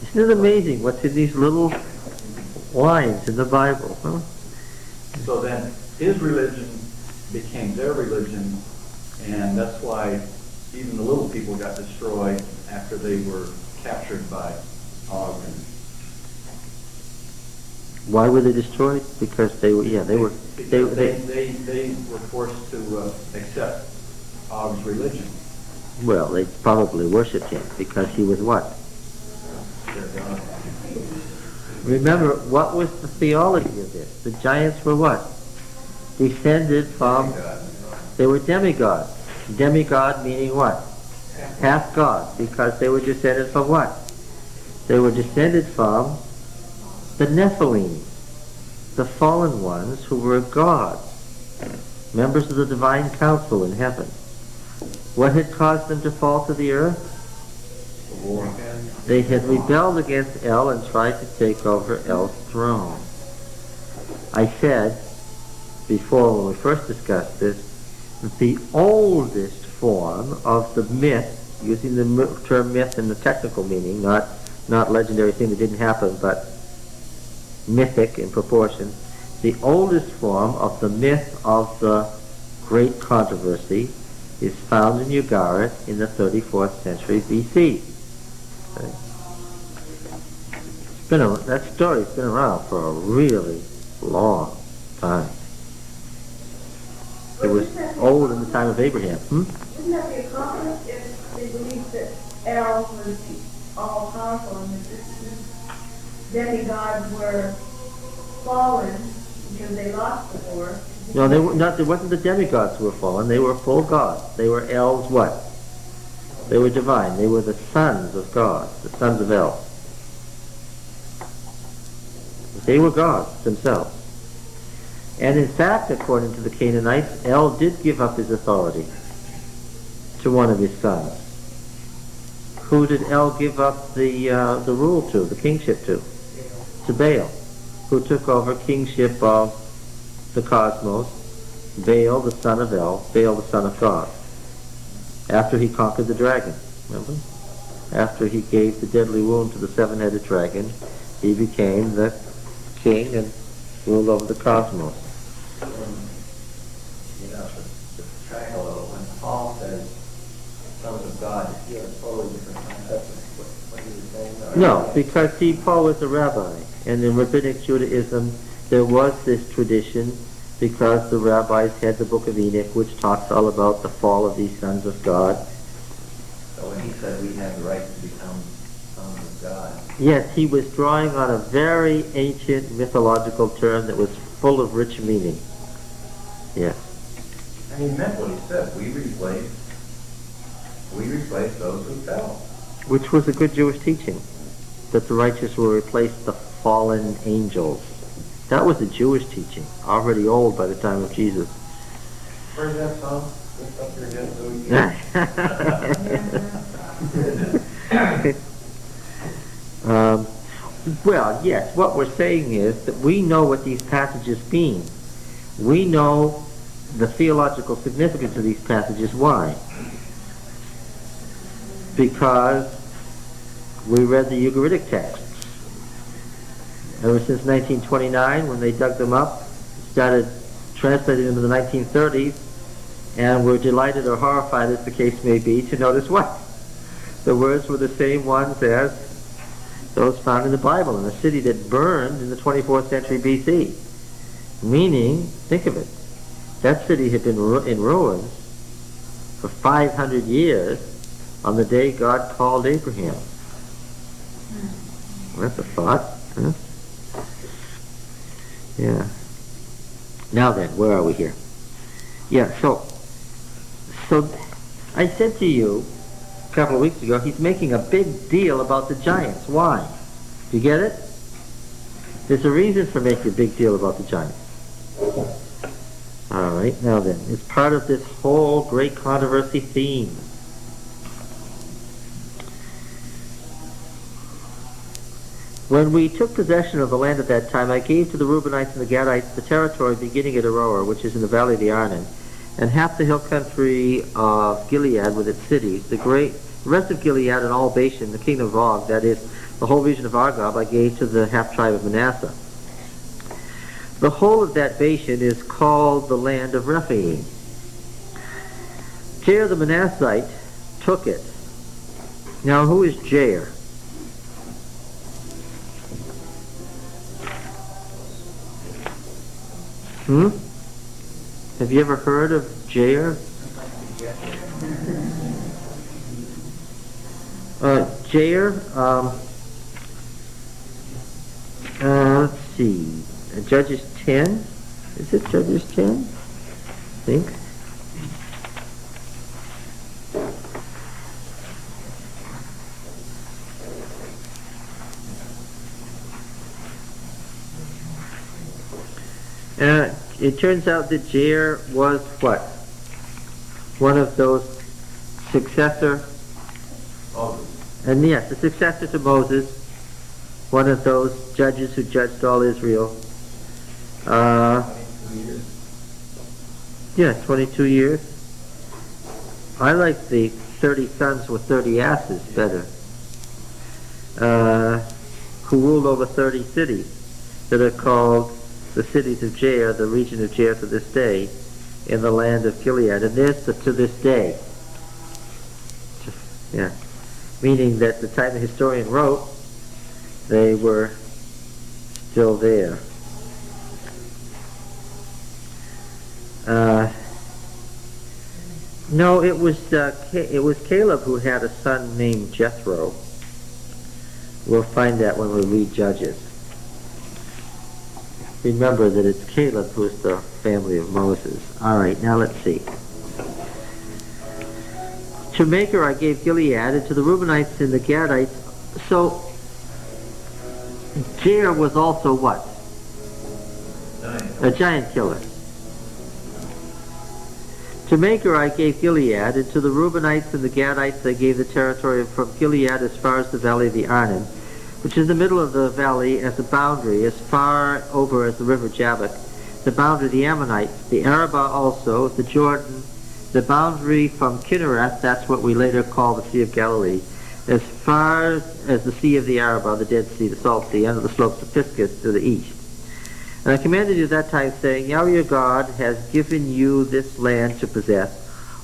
Speaker 1: Isn't it amazing what's in these little lines in the Bible? Huh?
Speaker 5: So then, his religion became their religion, and that's why even the little people got destroyed after they were captured by Og and
Speaker 1: Why were they destroyed? Because they were, yeah, they were,
Speaker 5: Because they were forced to accept Og's religion.
Speaker 1: well, they probably worshipped him because he was what?
Speaker 5: Their God.
Speaker 1: Remember, what was the theology of this? The giants were what? Descended from, they were demigods. Demigod meaning what? Half God, because they were descended from what? They were descended from the Nephilim, the fallen ones who were gods, members of the divine council in heaven. What had caused them to fall to the earth? They had rebelled against El and tried to take over El's throne. I said before when we first discussed this, that the oldest form of the myth, using the term myth in the technical meaning, not legendary thing that didn't happen, but mythic in proportion, the oldest form of the myth of the great controversy is found in Ugarit in the 34th century BC. Okay. That story's been around for a really long time. It was old in the time of Abraham.
Speaker 4: Wouldn't that be a conflict if they believed that El was all powerful and that the demigods were fallen because they lost the war?
Speaker 1: No, they were not. It wasn't the demigods who were fallen. They were full gods. They were El's what? They were divine. They were the sons of God, the sons of El. They were gods themselves. And in fact, according to the Canaanites, El did give up his authority to one of his sons. Who did El give up the rule to, the kingship to? To Baal, who took over kingship of the cosmos, Baal, the son of El, Baal, the son of God, after he conquered the dragon, remember? After he gave the deadly wound to the seven-headed dragon, he became the king and ruled over the cosmos.
Speaker 2: You know, the triangle, when Paul says sons of God, you have a totally different concept of what he was saying?
Speaker 1: No, because Paul was a rabbi, and in Rabbinic Judaism there was this tradition because the rabbis had the Book of Enoch, which talks all about the fall of these sons of God.
Speaker 2: So when he said we have the right to become sons of God,
Speaker 1: Yes, he was drawing on a very ancient mythological term that was full of rich meaning. Yes.
Speaker 2: and he meant what he said. We replace those who fell.
Speaker 1: Which was a good Jewish teaching, that the righteous will replace the fallen angels. That was a Jewish teaching, already old by the time of Jesus.
Speaker 2: Where's that song? Lift up your head, so you
Speaker 1: Well, yes, what we're saying is that we know what these passages mean. We know the theological significance of these passages. Why? Because we read the Ugaritic texts. Ever since 1929, when they dug them up, started translating them in the 1930s, and were delighted or horrified, as the case may be, to notice what? The words were the same ones as those found in the Bible, in a city that burned in the 24th century BC. Meaning, think of it, that city had been in ruins for 500 years on the day God called Abraham. Well, that's a thought, huh? Yeah. Now then, where are we here? Yeah, so I said to you a couple of weeks ago, he's making a big deal about the giants. Why? Do you get it? There's a reason for making a big deal about the giants. All right, now then, it's part of this whole great controversy theme. When we took possession of the land at that time, I gave to the Reubenites and the Gadites the territory beginning at Aroer, which is in the valley of the Arnon, and half the hill country of Gilead with its cities, the rest of Gilead and all Bashan, the kingdom of Og, that is, the whole region of Argob, I gave to the half-tribe of Manasseh. The whole of that Bashan is called the land of Rephaim. Jair the Manassite took it. Now, who is Jair? Have you ever heard of Jair? Jair, let's see, Judges 10, is it Judges 10? I think. It turns out that Jair was what? One of those successor, and yes, the successor to Moses, one of those judges who judged all Israel. 22 years. I like the 30 sons with 30 asses better. Who ruled over 30 cities that are called the cities of Jair, the region of Jair to this day, in the land of Gilead. And there's to this day. Yeah. Meaning that the time the historian wrote, they were still there. No, it was Caleb who had a son named Jethro. We'll find that when we read Judges. Remember that it's Caleb who's the family of Moses. All right, now let's see. To Machir I gave Gilead, and to the Reubenites and the Gadites. So Jair was also what? A giant killer. To Machir I gave Gilead, and to the Reubenites and the Gadites I gave the territory from Gilead as far as the valley of the Arnon, which is the middle of the valley as a boundary, as far over as the river Jabbok, the boundary of the Ammonites, the Arabah also, the Jordan, the boundary from Kinnereth, that's what we later call the Sea of Galilee, as far as the Sea of the Arabah, the Dead Sea, the Salt Sea, under the slopes of Pisgah to the east. And I commanded you at that time, saying, Yahweh your God has given you this land to possess.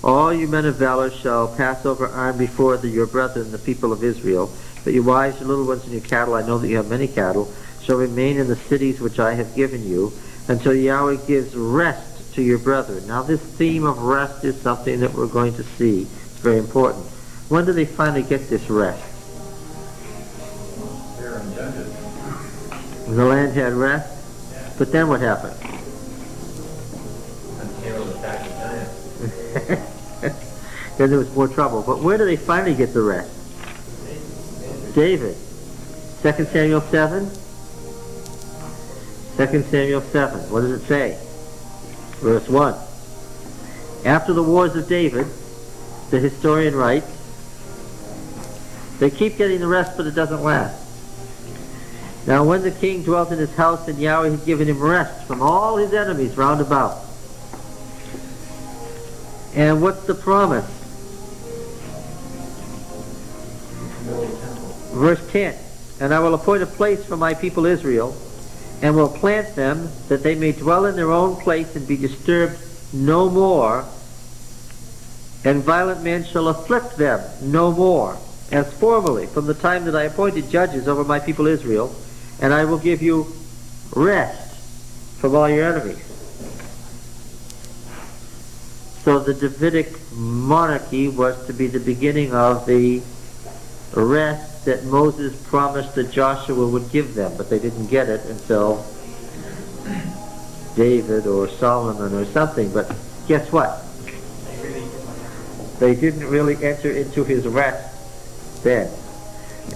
Speaker 1: All you men of valor shall pass over armed before your brethren, the people of Israel. But your wives, your little ones, and your cattle, I know that you have many cattle, shall remain in the cities which I have given you, until Yahweh gives rest to your brethren. Now this theme of rest is something that we're going to see. It's very important. When do they finally get this rest?
Speaker 2: Here in Judges.
Speaker 1: The land had rest, but then what happened?
Speaker 2: Until the attack of giants.
Speaker 1: Then there was more trouble. But where do they finally get the rest? David. 2 Samuel 7? 2 Samuel 7. What does it say? Verse 1. After the wars of David, the historian writes, they keep getting the rest, but it doesn't last. Now when the king dwelt in his house, and Yahweh had given him rest from all his enemies round about. And what's the promise? Verse 10, and I will appoint a place for my people Israel, and will plant them, that they may dwell in their own place and be disturbed no more, and violent men shall afflict them no more, as formerly, from the time that I appointed judges over my people Israel, and I will give you rest from all your enemies. So the Davidic monarchy was to be the beginning of the rest that Moses promised that Joshua would give them, but they didn't get it until David or Solomon or something. But guess what? They didn't really enter into his rest then.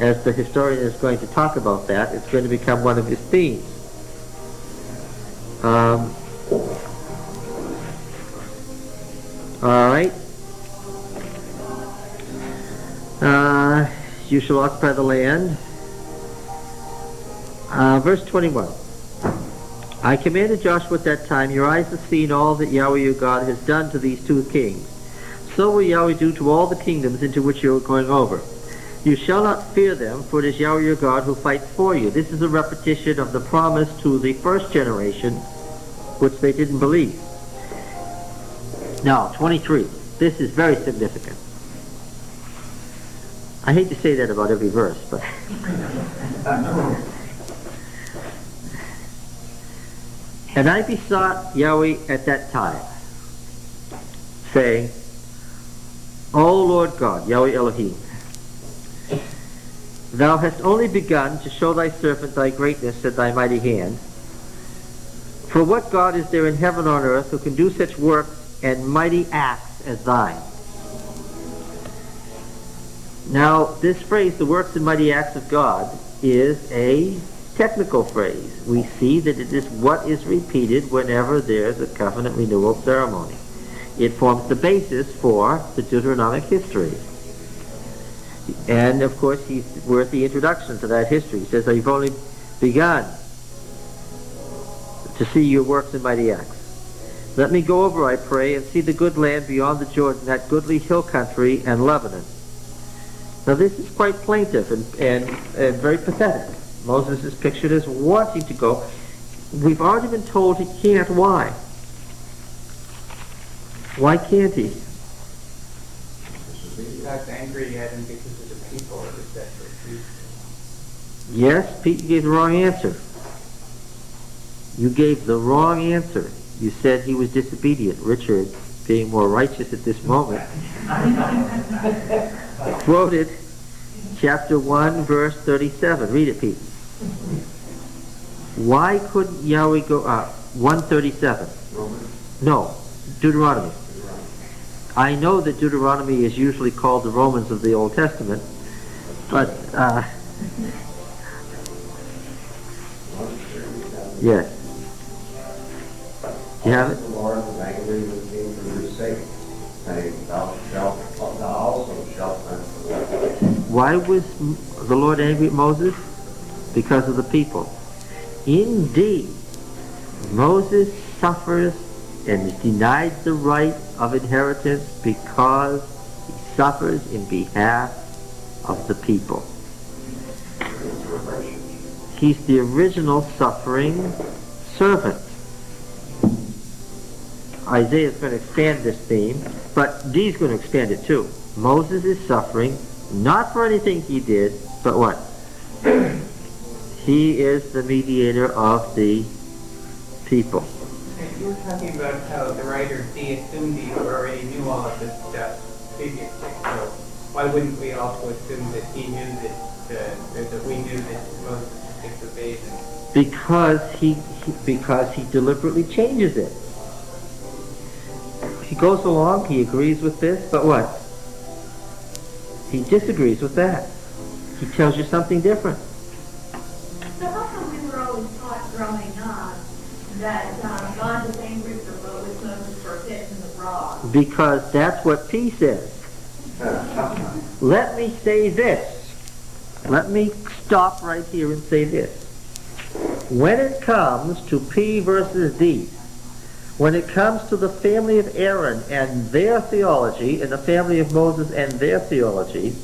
Speaker 1: As the historian is going to talk about that, it's going to become one of his themes. All right. You shall occupy the land. Verse 21. I commanded Joshua at that time, your eyes have seen all that Yahweh your God has done to these two kings. So will Yahweh do to all the kingdoms into which you are going over. You shall not fear them, for it is Yahweh your God who fights for you. This is a repetition of the promise to the first generation, which they didn't believe. Now, 23. This is very significant. I hate to say that about every verse, but... And I besought Yahweh at that time, saying, O Lord God, Yahweh Elohim, thou hast only begun to show thy servant thy greatness and thy mighty hand. For what God is there in heaven or on earth who can do such works and mighty acts as thine? Now, this phrase, the works and mighty acts of God, is a technical phrase. We see that it is what is repeated whenever there's a covenant renewal ceremony. It forms the basis for the Deuteronomic history. And, of course, we're at the introduction to that history. He says, you've only begun to see your works and mighty acts. Let me go over, I pray, and see the good land beyond the Jordan, that goodly hill country and Lebanon. Now this is quite plaintive and very pathetic. Moses is pictured as wanting to go. We've already been told he can't. Why? Why can't he?
Speaker 3: God's angry at him because of the people or the desperate people.
Speaker 1: Yes, Pete, you gave the wrong answer. You gave the wrong answer. You said he was disobedient. Richard, being more righteous at this moment, quoted chapter 1, verse 37. Read it, Pete. Why couldn't Yahweh go up? 137. No, Deuteronomy. I know that Deuteronomy is usually called the Romans of the Old Testament, but yes. You have it?
Speaker 2: The Lord was angry with me for your sake, saying, thou also shalt not.
Speaker 1: Why was the Lord angry at Moses? Because of the people. Indeed, Moses suffers and is denied the right of inheritance because he suffers in behalf of the people. He's the original suffering servant. Isaiah is going to expand this theme, but Dee's going to expand it too. Moses is suffering not for anything he did, but what? He is the mediator of the people.
Speaker 3: You were talking about how the writer D assumed he already knew all of this stuff previously. So why wouldn't we also assume that he knew that we knew that Moses disobeyed him?
Speaker 1: Because he deliberately changes it. He goes along, he agrees with this, but what? He disagrees with that. He tells you something different.
Speaker 4: So how come we were always taught growing up that God was angry with Moses for hitting the rock?
Speaker 1: Because that's what P says. Let me say this. Let me stop right here and say this. When it comes to P versus D, when it comes to the family of Aaron and their theology, and the family of Moses and their theology,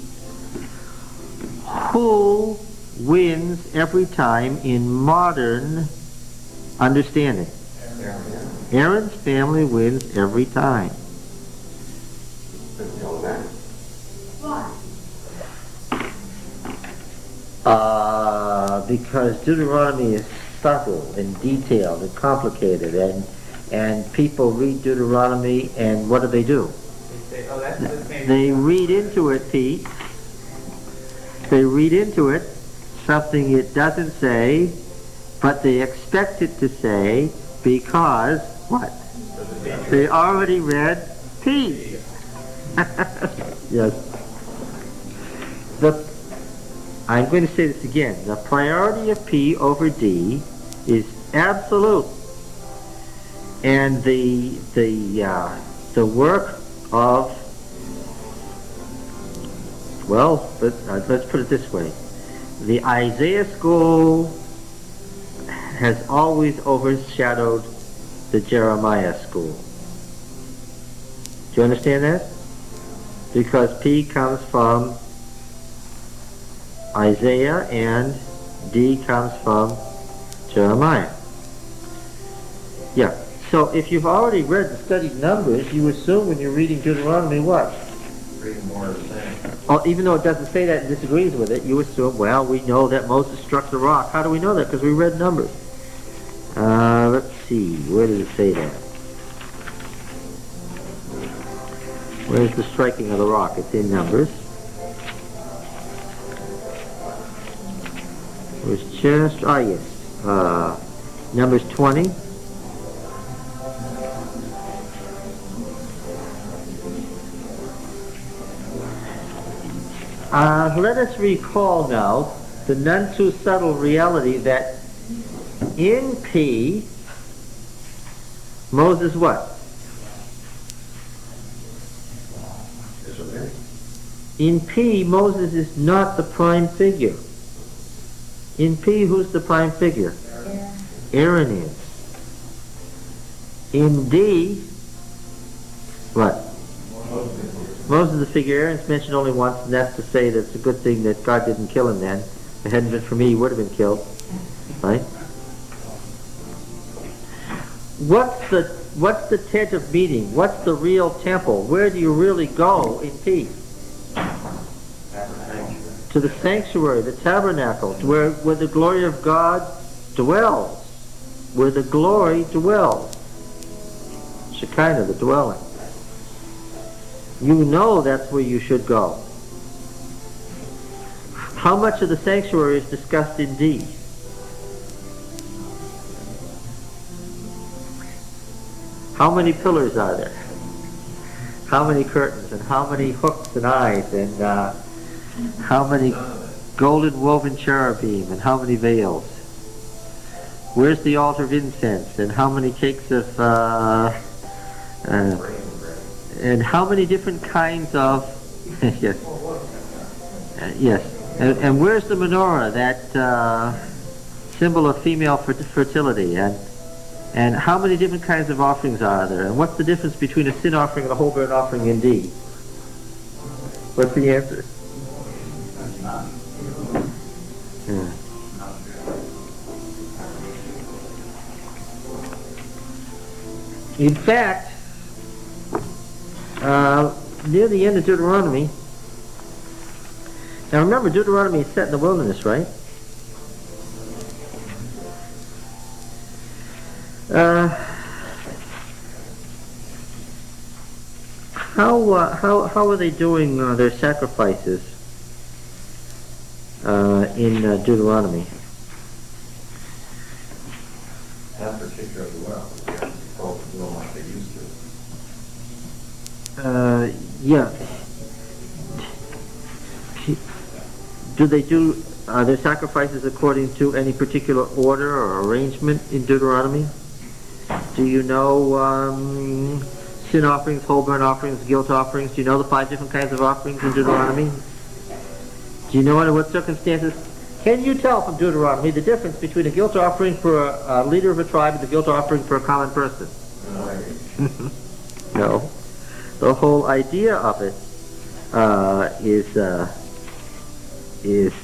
Speaker 1: who wins every time in modern understanding? Aaron's family wins every time.
Speaker 4: Why?
Speaker 1: Because Deuteronomy is subtle and detailed and complicated, and people read Deuteronomy, and what do?
Speaker 3: They say, oh, that's the same.
Speaker 1: They read into it, Pete. They read into it something it doesn't say, but they expect it to say because, what? They already read P. Yes. I'm going to say this again. The priority of P over D is absolute. And the work of, well, let's put it this way. The Isaiah school has always overshadowed the Jeremiah school. Do you understand that? Because P comes from Isaiah and D comes from Jeremiah. Yeah. So if you've already read and studied Numbers, you assume when you're reading Deuteronomy what?
Speaker 2: Reading more of the same.
Speaker 1: Oh, even though it doesn't say that and disagrees with it, you assume, well, we know that Moses struck the rock. How do we know that? Because we read Numbers. Let's see. Where does it say that? Where's the striking of the rock? It's in Numbers. It was just, yes. Numbers 20. Let us recall now the none too subtle reality that in P, Moses what? In P, Moses is not the prime figure. In P, who's the prime figure? Aaron is. In D, what? Moses is the figure. Aaron's mentioned only once, and that's to say that it's a good thing that God didn't kill him then. If it hadn't been for me, he would have been killed. Right? What's the tent of meeting? What's the real temple? Where do you really go in P? To the sanctuary, the tabernacle, where the glory of God dwells. Where the glory dwells. Shekinah, the dwelling. You know that's where you should go. How much of the sanctuary is discussed in D? How many pillars are there? How many curtains and how many hooks and eyes and how many golden woven cherubim and how many veils? Where's the altar of incense and how many cakes of and how many different kinds of yes, yes, and where's the menorah, that symbol of female fertility, and how many different kinds of offerings are there, and what's the difference between a sin offering and a whole burnt offering in D? What's the answer? Yeah. In fact, near the end of Deuteronomy, now remember Deuteronomy is set in the wilderness, right? How are they doing their sacrifices in Deuteronomy?
Speaker 2: After taking of the well, they have to be told to do them like they used to.
Speaker 1: Yeah. Do they do their sacrifices according to any particular order or arrangement in Deuteronomy? Do you know sin offerings, whole burnt offerings, guilt offerings? Do you know the 5 different kinds of offerings in Deuteronomy? Do you know under what circumstances? Can you tell from Deuteronomy the difference between a guilt offering for a leader of a tribe and a guilt offering for a common person? No. The whole idea of it is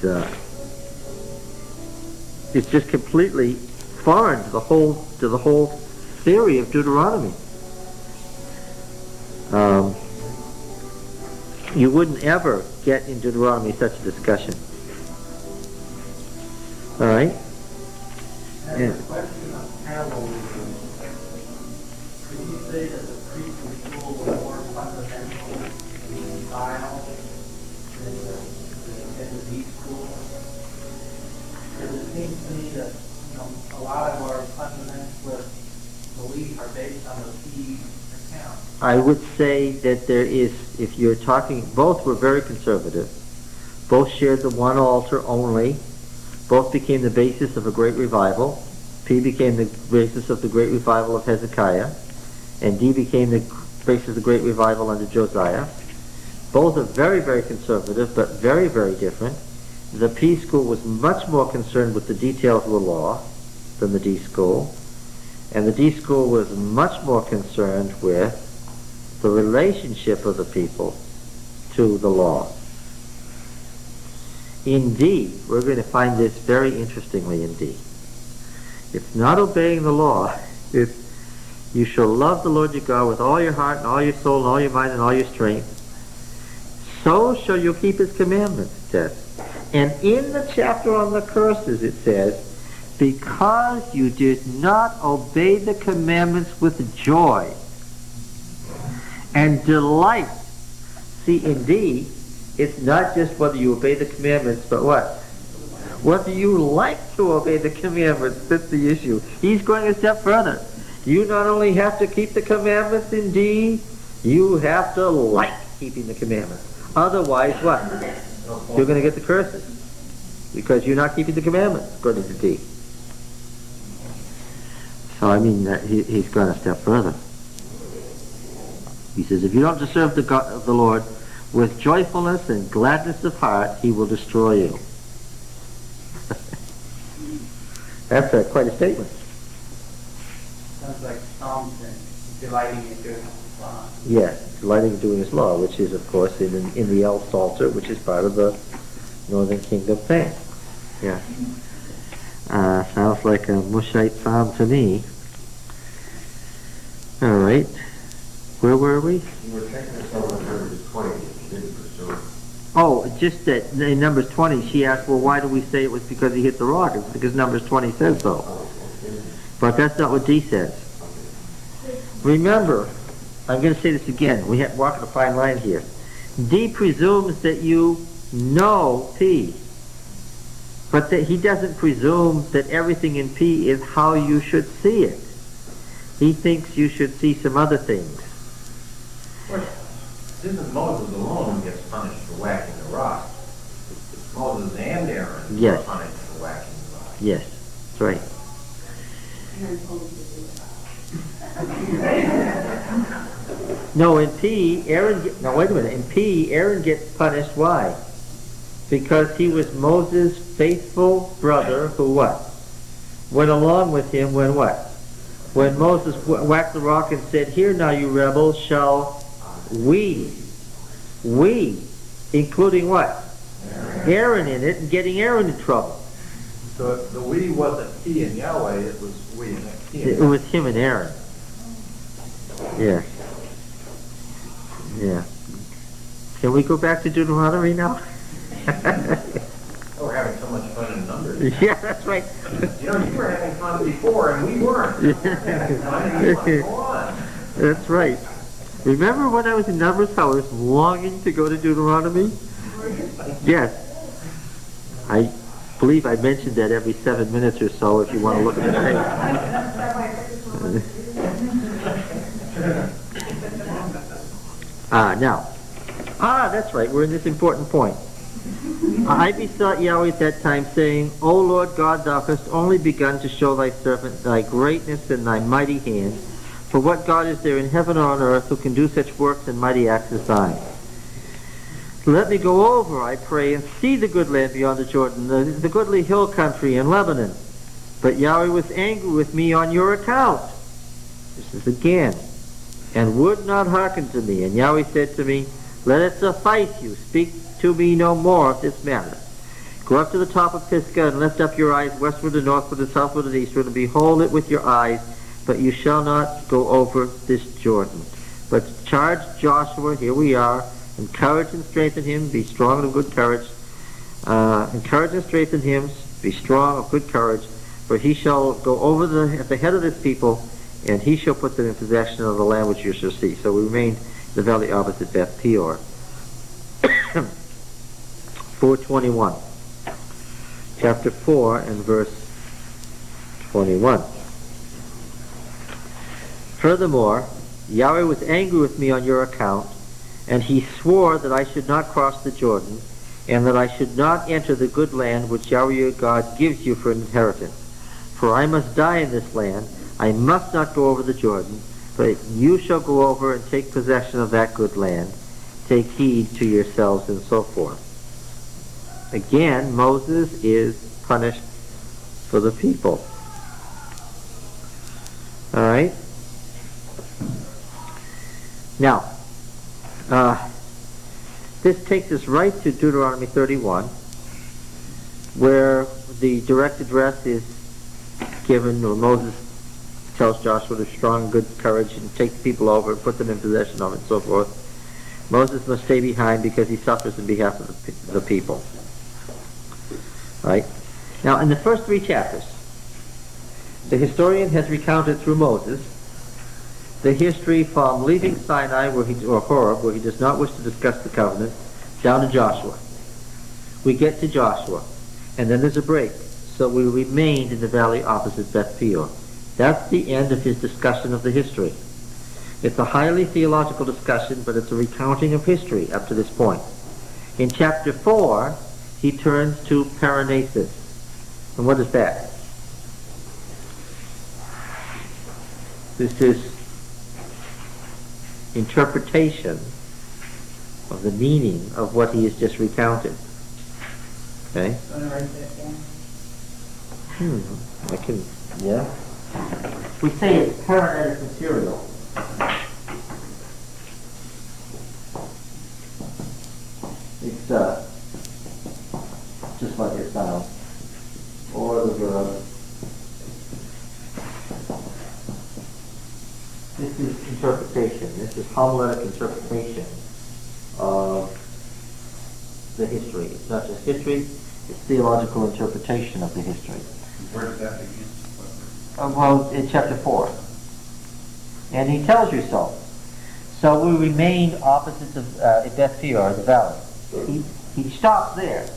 Speaker 1: just completely foreign to the whole theory of Deuteronomy. You wouldn't ever get in Deuteronomy such a discussion. All right?
Speaker 6: And the question of parallelism, could you say that the priestly school was more fundamental in style than the D school? Because it seems to me that a lot of our fundamentalist beliefs are based on the P account.
Speaker 1: I would say that there is, if you're talking, both were very conservative. Both shared the one altar only. Both became the basis of a great revival. P became the basis of the great revival of Hezekiah, and D became the basis of the great revival under Josiah. Both are very, very conservative, but very, very different. The P school was much more concerned with the details of the law than the D school, and the D school was much more concerned with the relationship of the people to the law. In D, we're going to find this very interestingly in D. It's not obeying the law. It's, you shall love the Lord your God with all your heart and all your soul and all your mind and all your strength. So shall you keep his commandments, it says. And in the chapter on the curses, it says, because you did not obey the commandments with joy and delight. See, in D, it's not just whether you obey the commandments, but what? Whether you like to obey the commandments. That's the issue. He's going a step further. You not only have to keep the commandments in D, you have to like keeping the commandments. Otherwise, what? You're going to get the curses. Because you're not keeping the commandments, according to D. So, I mean, he's gone a step further. He says, if you don't serve the Lord with joyfulness and gladness of heart, he will destroy you. That's quite a statement.
Speaker 3: Sounds like Psalms and delighting in doing His law.
Speaker 1: Yes, delighting in doing his law, which is, of course, in the El Psalter, which is part of the Northern Kingdom thing. Yeah. Sounds like a Mushite psalm to me. All right. Where were we?
Speaker 2: You were taking us over to verse 20, you didn't pursue it.
Speaker 1: Oh, just that in Numbers 20, she asked, well, why do we say it was because he hit the rock? It's because Numbers 20 says so. But that's not what D says. Remember, I'm going to say this again. We have walking a fine line here. D presumes that you know P. But that he doesn't presume that everything in P is how you should see it. He thinks you should see some other things.
Speaker 2: Of course, this isn't Moses alone who gets punished for whacking the rock. Moses and Aaron
Speaker 1: Yes.
Speaker 2: were punished for whacking the rock.
Speaker 1: Yes, that's right. No, in P, now wait a minute. In P, Aaron gets punished. Why? Because he was Moses' faithful brother who what? Went along with him when what? When Moses whacked the rock and said, here now you rebels shall we, including what? Aaron in it and getting Aaron in trouble.
Speaker 5: So if the we wasn't he and Yahweh, it was we and he.
Speaker 1: It was him and Aaron. Yeah. Yeah. Can we go back to Deuteronomy now?
Speaker 2: Oh, we're having so much fun in numbers.
Speaker 1: Yeah, that's right.
Speaker 2: You know, you were having fun before and we weren't. We were having fun and you went, go on.
Speaker 1: That's right. Remember when I was in Numbers, how I was longing to go to Deuteronomy? Yes. I believe I mentioned that every 7 minutes or so if you want to look at the tape. That's right. We're in this important point. I besought Yahweh at that time, saying, O Lord God, thou hast only begun to show thy servant thy greatness and thy mighty hand. For what God is there in heaven or on earth who can do such works and mighty acts as thine? Let me go over, I pray, and see the good land beyond the Jordan, the goodly hill country in Lebanon. But Yahweh was angry with me on your account. This is again. And would not hearken to me. And Yahweh said to me, let it suffice you. Speak to me no more of this matter. Go up to the top of Pisgah and lift up your eyes westward and northward and southward and eastward and behold it with your eyes, but you shall not go over this Jordan. But charge Joshua, here we are, encourage and strengthen him, be strong and of good courage. Encourage and strengthen him, be strong of good courage, for he shall go over at the head of this people, and he shall put them in possession of the land which you shall see. So we remain in the valley opposite Beth Peor. 4:21. Chapter 4 and verse 21. Furthermore, Yahweh was angry with me on your account, and he swore that I should not cross the Jordan, and that I should not enter the good land which Yahweh your God gives you for an inheritance. For I must die in this land, I must not go over the Jordan, but you shall go over and take possession of that good land. Take heed to yourselves, and so forth. Again, Moses is punished for the people. All right? Now, this takes us right to Deuteronomy 31, where the direct address is given, where Moses tells Joshua to strong, good courage and take the people over and put them in possession of it, and so forth. Moses must stay behind because he suffers in behalf of the people. Right? Now, in the first 3 chapters, The historian has recounted through Moses the history from leaving Sinai, or Horeb, where he does not wish to discuss the covenant, down to Joshua. We get to Joshua, and then there's a break, so we remained in the valley opposite Beth Peor. That's the end of his discussion of the history. It's a highly theological discussion, but it's a recounting of history up to this point. In chapter 4, he turns to Paranesis. And what is that? This is interpretation of the meaning of what he has just recounted. Okay?
Speaker 3: Want to write that down?
Speaker 1: I can, yeah. We say it's paranetic material. It's just like it sounds. Or the verb. This is interpretation. This is homiletic interpretation of the history. It's not just history, it's theological interpretation of the history.
Speaker 2: Where does that begin?
Speaker 1: Well, in chapter 4. And he tells you so. So we remain opposite of Beth Peor, the valley. He stops there.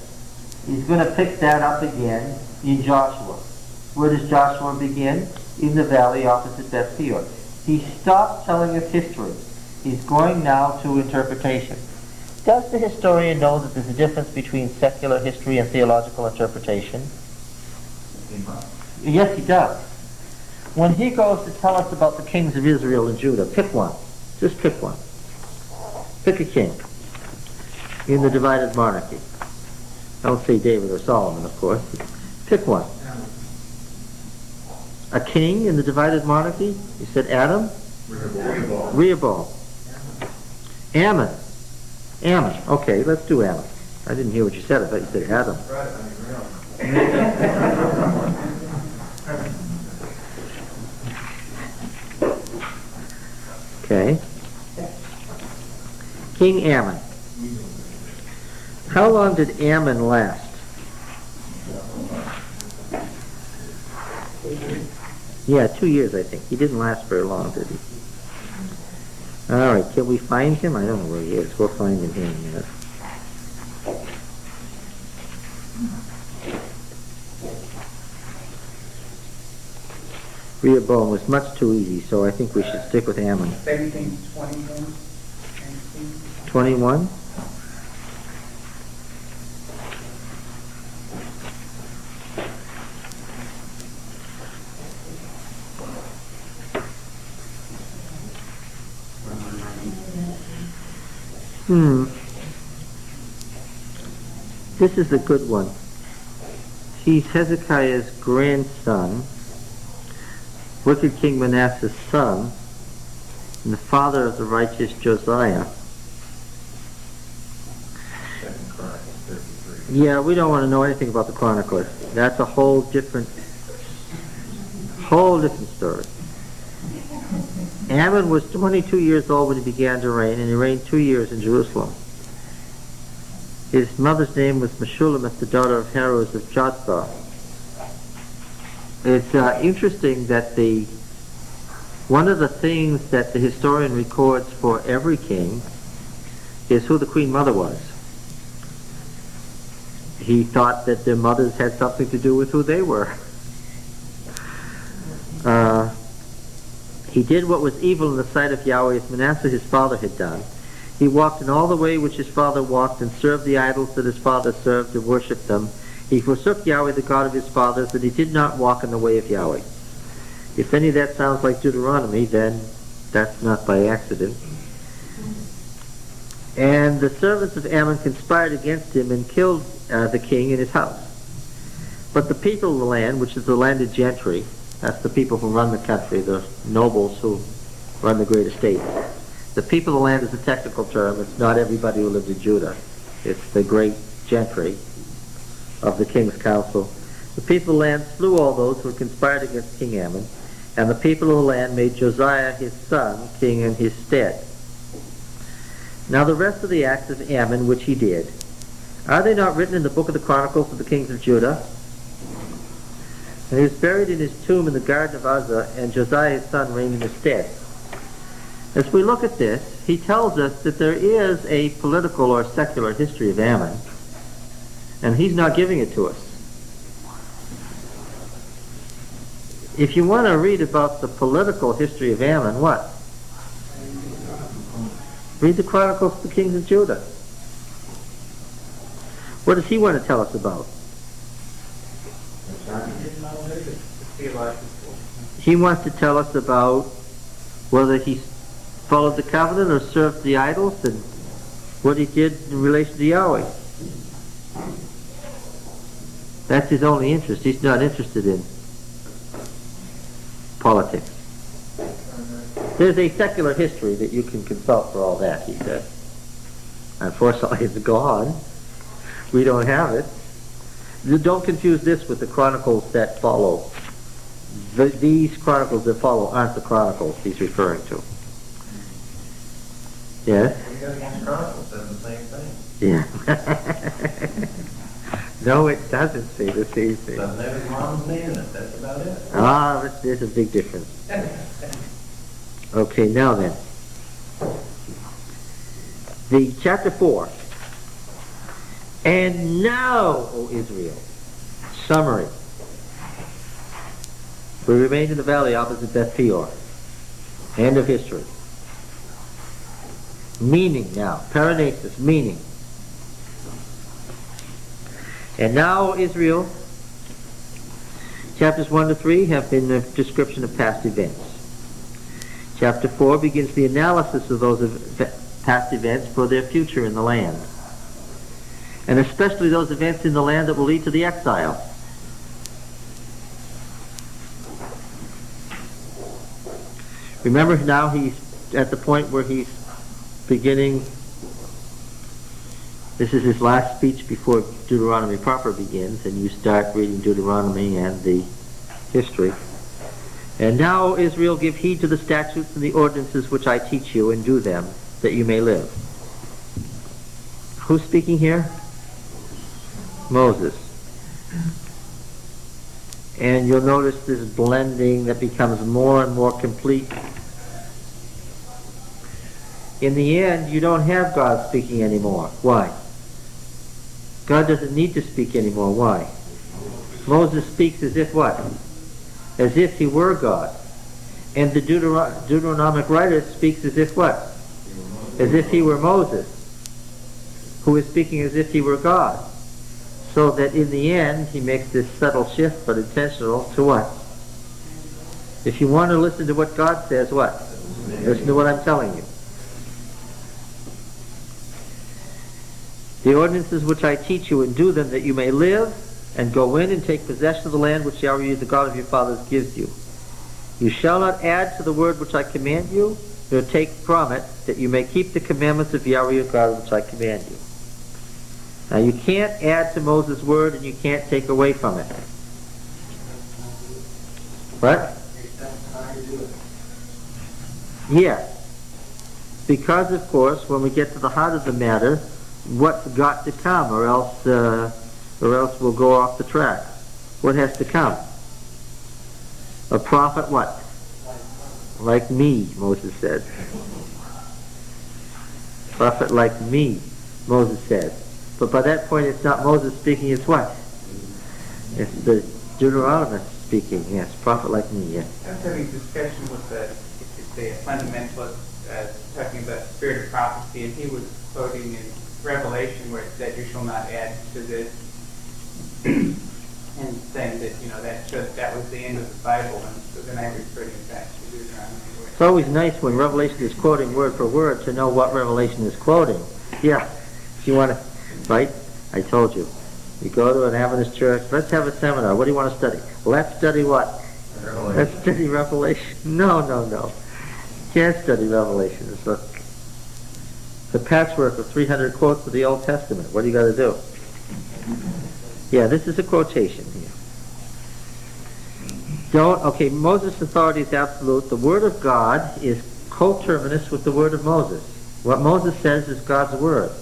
Speaker 1: He's going to pick that up again in Joshua. Where does Joshua begin? In the valley opposite Beth Peor. He stops telling us history. He's going now to interpretation. Does the historian know that there's a difference between secular history and theological interpretation? Yes, he does. When he goes to tell us about the kings of Israel and Judah, pick one. Just pick one. Pick a king in the divided monarchy. Don't say David or Solomon, of course. Pick one. A king in the divided monarchy? You said Adam? Rehoboam. Ammon. Ammon. Okay, let's do Ammon. I didn't hear what you said. I thought you said Adam. Okay. King Ammon. How long did Ammon last? Yeah, 2 years, I think. He didn't last very long, did he? All right, can we find him? I don't know where he is. We'll find him here in a minute. Rehoboam was much too easy, so I think we should stick with Ammon.
Speaker 3: 17, 21,
Speaker 1: 21? This is a good one. He's Hezekiah's grandson, wicked King Manasseh's son, and the father of the righteous Josiah.
Speaker 2: 2 Chronicles 33.
Speaker 1: Yeah, we don't want to know anything about the chroniclers. That's a whole different story. Ammon was 22 years old when he began to reign, and he reigned 2 years in Jerusalem. His mother's name was Meshullemeth, the daughter of Haruz of Jotzbah. It's interesting that one of the things that the historian records for every king is who the queen mother was. He thought that their mothers had something to do with who they were. He did what was evil in the sight of Yahweh, as Manasseh his father had done. He walked in all the way which his father walked, and served the idols that his father served, and worshipped them. He forsook Yahweh, the God of his fathers, and he did not walk in the way of Yahweh. If any of that sounds like Deuteronomy, then that's not by accident. And the servants of Ammon conspired against him and killed the king in his house. But the people of the land, which is the landed gentry, that's the people who run the country, the nobles who run the great estates. The people of the land is a technical term. It's not everybody who lived in Judah. It's the great gentry of the king's council. The people of the land slew all those who had conspired against King Ammon, and the people of the land made Josiah his son king in his stead. Now the rest of the acts of Ammon which he did, are they not written in the book of the Chronicles of the kings of Judah? And he was buried in his tomb in the garden of Uzzah, and Josiah his son reigned in his stead. As we look at this, he tells us that there is a political or secular history of Ammon, and he's not giving it to us. If you want to read about the political history of Ammon, what? Read the Chronicles of the Kings of Judah. What does he want to tell us about? He wants to tell us about whether he followed the covenant or served the idols, and what he did in relation to Yahweh. That's his only interest. He's not interested in politics. There's a secular history that you can consult for all that, he said. Unfortunately, it's gone. We don't have it. Don't confuse this with the chronicles that follow. These chronicles that follow aren't the chronicles he's referring to. Yes?
Speaker 2: We got against Chronicles says the same thing.
Speaker 1: Yeah. No, it doesn't say the same thing.
Speaker 2: Doesn't have his mom's name in it, that's about it.
Speaker 1: Ah, there's a big difference. Okay, now then. The chapter 4. And now, O Israel, summary. We remained in the valley opposite Beth Peor. End of history. Meaning now, paranesis, meaning. And now, Israel, chapters 1 to 3 have been a description of past events. Chapter 4 begins the analysis of those past events for their future in the land. And especially those events in the land that will lead to the exile. Remember now he's at the point where he's beginning, this is his last speech before Deuteronomy proper begins, and you start reading Deuteronomy and the history. And now, Israel, give heed to the statutes and the ordinances which I teach you, and do them, that you may live. Who's speaking here? Moses. And you'll notice this blending that becomes more and more complete. In the end, you don't have God speaking anymore. Why? God doesn't need to speak anymore. Why? Moses speaks as if what? As if he were God. And the Deuteronomic writer speaks as if what? As if he were Moses, who is speaking as if he were God. So that in the end, he makes this subtle shift, but intentional, to what? If you want to listen to what God says, what? Listen to what I'm telling you. The ordinances which I teach you, and do them, that you may live, and go in and take possession of the land which Yahweh, the God of your fathers, gives you. You shall not add to the word which I command you, nor take from it, that you may keep the commandments of Yahweh your God which I command you. Now you can't add to Moses' word, and you can't take away from it. What? Yes. Because, of course, when we get to the heart of the matter, what's got to come, or else we'll go off the track. What has to come? A prophet what? Like me, Moses said. Prophet like me, Moses said. But by that point, it's not Moses speaking, it's what? It's the Deuteronomy speaking, yes. Prophet like me, yes.
Speaker 3: I was having a discussion with the fundamentalist talking about the spirit of prophecy, and he was quoting in Revelation where it said, you shall not add to this, and saying that that was the end of the Bible, and so then I referred him back to Deuteronomy.
Speaker 1: It's always nice when Revelation is quoting word for word to know what Revelation is quoting. Yeah, if you want to, right? I told you. You go to an Adventist church, let's have a seminar. What do you want to study? Let's study what?
Speaker 2: Revelation.
Speaker 1: Let's study Revelation. No. You can't study Revelation. It's a patchwork of 300 quotes of the Old Testament. What do you got to do? Yeah, this is a quotation here. Moses' authority is absolute. The word of God is coterminous with the word of Moses. What Moses says is God's word.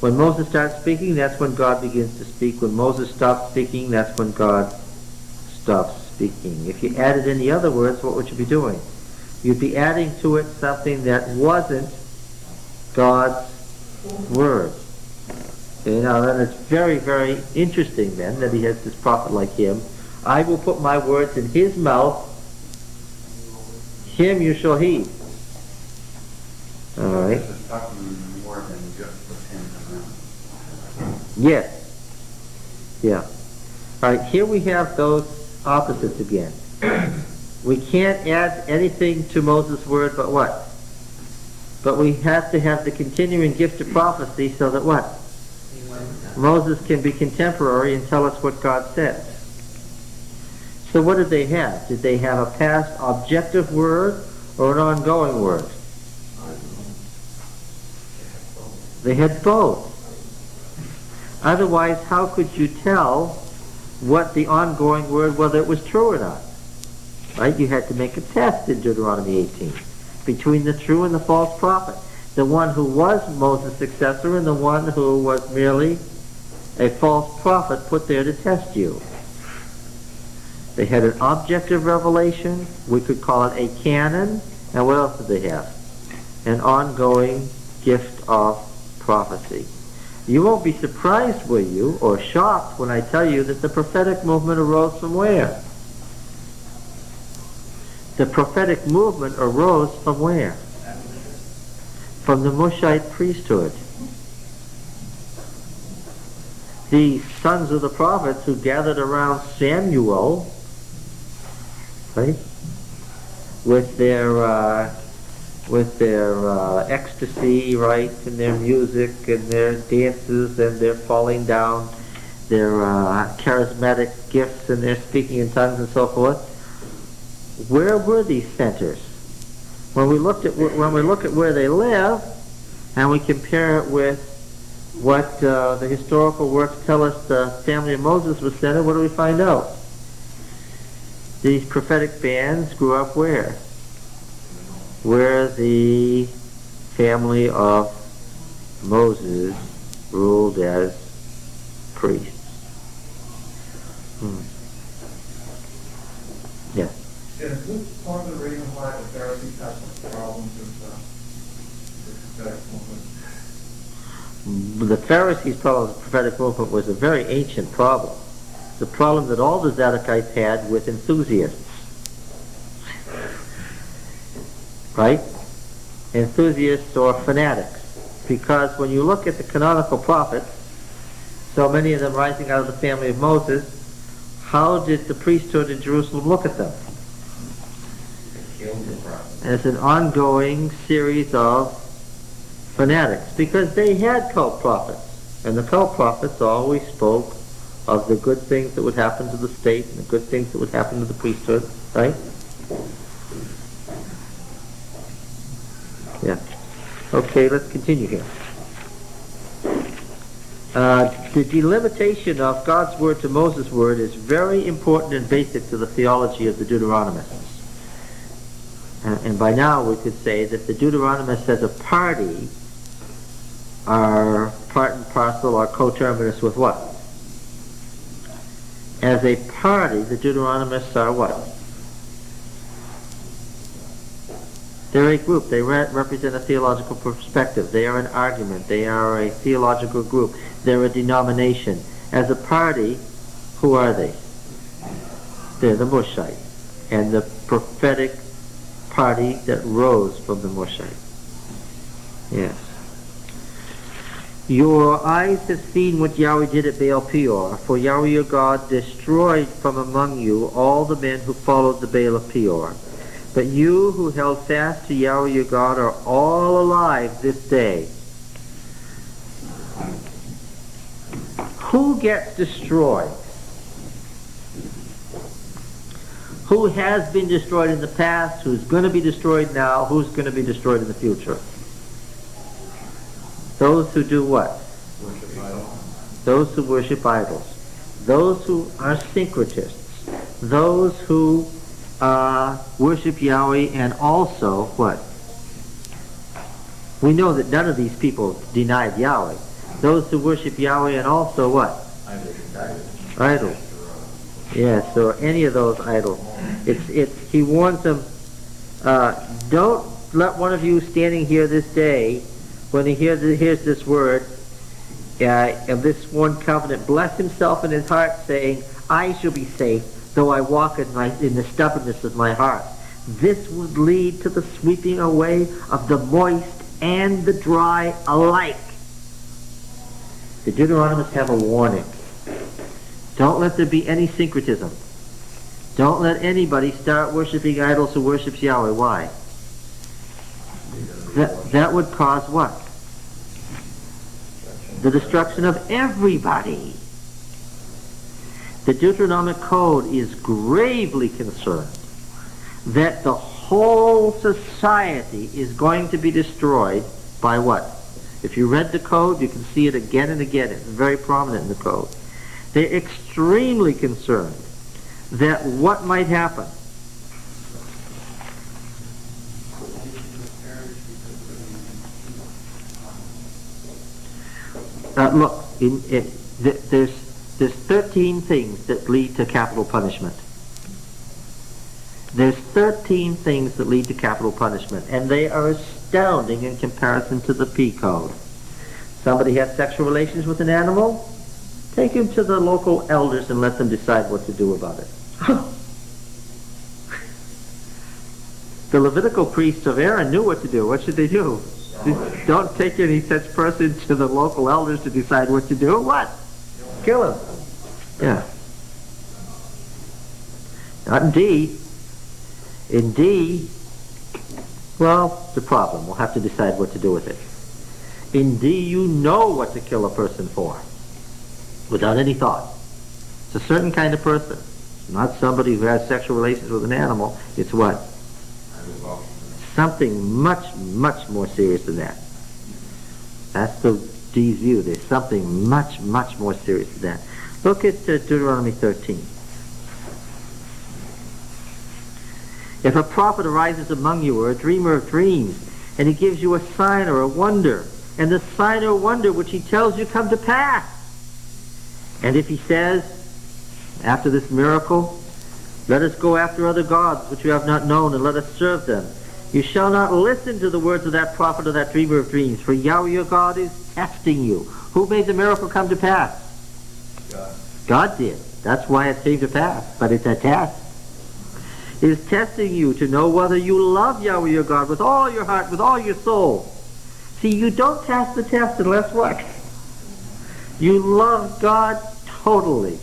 Speaker 1: When Moses starts speaking, that's when God begins to speak. When Moses stops speaking, that's when God stuff speaking. If you added any other words, what would you be doing? You'd be adding to it something that wasn't God's word. You know, then it's very, very interesting then that he has this prophet like him. I will put my words in his mouth, him you shall heed. All right.
Speaker 2: This is talking more than just the 10 commandments.
Speaker 1: Yes. Yeah. All right, here we have those opposites again. We can't add anything to Moses' word but what? But we have to have the continuing gift of prophecy so that what? Moses can be contemporary and tell us what God says. So what did they have? Did they have a past objective word or an ongoing word? They had both. Otherwise, how could you tell what the ongoing word, whether it was true or not? Right? You had to make a test in Deuteronomy 18 between the true and the false prophet. The one who was Moses' successor and the one who was merely a false prophet put there to test you. They had an objective revelation, we could call it a canon, and what else did they have? An ongoing gift of prophecy. You won't be surprised, will you, or shocked when I tell you that the prophetic movement arose from where? The prophetic movement arose from where? From the Mushite priesthood. The sons of the prophets who gathered around Samuel, right, with their ecstasy, right, and their music and their dances and their falling down, their charismatic gifts and their speaking in tongues and so forth. Where were these centers? When we look at where they live, and we compare it with what the historical works tell us the family of Moses was centered, what do we find out? These prophetic bands grew up where? Where the family of Moses ruled as priests. Yes.
Speaker 7: Is this part of the reason why the Pharisees had some problems with the prophetic movement?
Speaker 1: The Pharisees' problem with the prophetic movement was a very ancient problem. The problem that all the Zadokites had with enthusiasts. Right? Enthusiasts or fanatics. Because when you look at the canonical prophets, so many of them rising out of the family of Moses, how did the priesthood in Jerusalem look at them? As an ongoing series of fanatics, because they had cult prophets, and the cult prophets always spoke of the good things that would happen to the state and the good things that would happen to the priesthood, right? Yeah. Okay, let's continue here. The delimitation of God's word to Moses' word is very important and basic to the theology of the Deuteronomists. And by now we could say that the Deuteronomists as a party are part and parcel or coterminous with what? As a party, the Deuteronomists are what? They're a group. They represent a theological perspective. They are an argument. They are a theological group. They're a denomination. As a party, who are they? They're the Mushite. And the prophetic party that rose from the Mushite. Yes. Your eyes have seen what Yahweh did at Baal Peor, for Yahweh your God destroyed from among you all the men who followed the Baal of Peor. But you who held fast to Yahweh your God are all alive this day. Who gets destroyed? Who has been destroyed in the past? Who's going to be destroyed now? Who's going to be destroyed in the future? Those who do what?
Speaker 2: Worship idols.
Speaker 1: Those who worship idols. Those who are syncretists. Those who worship Yahweh and also what? We know that none of these people denied Yahweh. Those who worship Yahweh and also what?
Speaker 2: Idols.
Speaker 1: Idols. Yes, or any of those idols. He warns them, don't let one of you standing here this day, when he hears this word, of this one covenant, bless himself in his heart, saying, I shall be safe, though I walk in the stubbornness of my heart. This would lead to the sweeping away of the moist and the dry alike. The Deuteronomists have a warning. Don't let there be any syncretism. Don't let anybody start worshiping idols who worships Yahweh. Why? That would cause what? The destruction of everybody. The Deuteronomic Code is gravely concerned that the whole society is going to be destroyed by what? If you read the Code, you can see it again and again. It's very prominent in the Code. They're extremely concerned that what might happen. Look, there's 13 things that lead to capital punishment. There's 13 things that lead to capital punishment, and they are astounding in comparison to the P Code. Somebody has sexual relations with an animal, take him to the local elders and let them decide what to do about it. The Levitical priests of Aaron knew what to do. What should they do? Don't take any such person to the local elders to decide what to do. What? Kill him. Yeah. Not in D. In D, well, the problem. We'll have to decide what to do with it. In D, you know what to kill a person for, without any thought. It's a certain kind of person. It's not somebody who has sexual relations with an animal. It's what? Something much, much more serious than that. That's the D's view. There's something much, much more serious than that. Look at Deuteronomy 13. If a prophet arises among you, or a dreamer of dreams, and he gives you a sign or a wonder, and the sign or wonder which he tells you come to pass, and if he says, after this miracle, let us go after other gods which you have not known, and let us serve them, you shall not listen to the words of that prophet or that dreamer of dreams, for Yahweh your God is testing you. Who made the miracle come to pass?
Speaker 2: God.
Speaker 1: God did. That's why it came to pass. But it's a test. It is testing you to know whether you love Yahweh your God with all your heart, with all your soul. See, you don't pass the test unless what? You love God totally.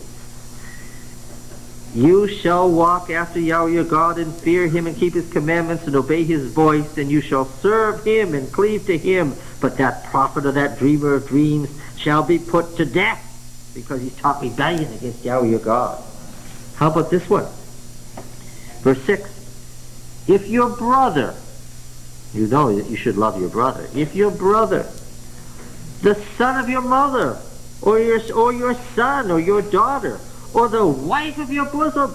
Speaker 1: You shall walk after Yahweh your God and fear him and keep his commandments and obey his voice, and you shall serve him and cleave to him. But that prophet or that dreamer of dreams shall be put to death, because he's taught rebellion against Yahweh your God. How about this one? Verse 6. If your brother, you know that you should love your brother. If your brother, the son of your mother, or your son, or your daughter, or the wife of your bosom,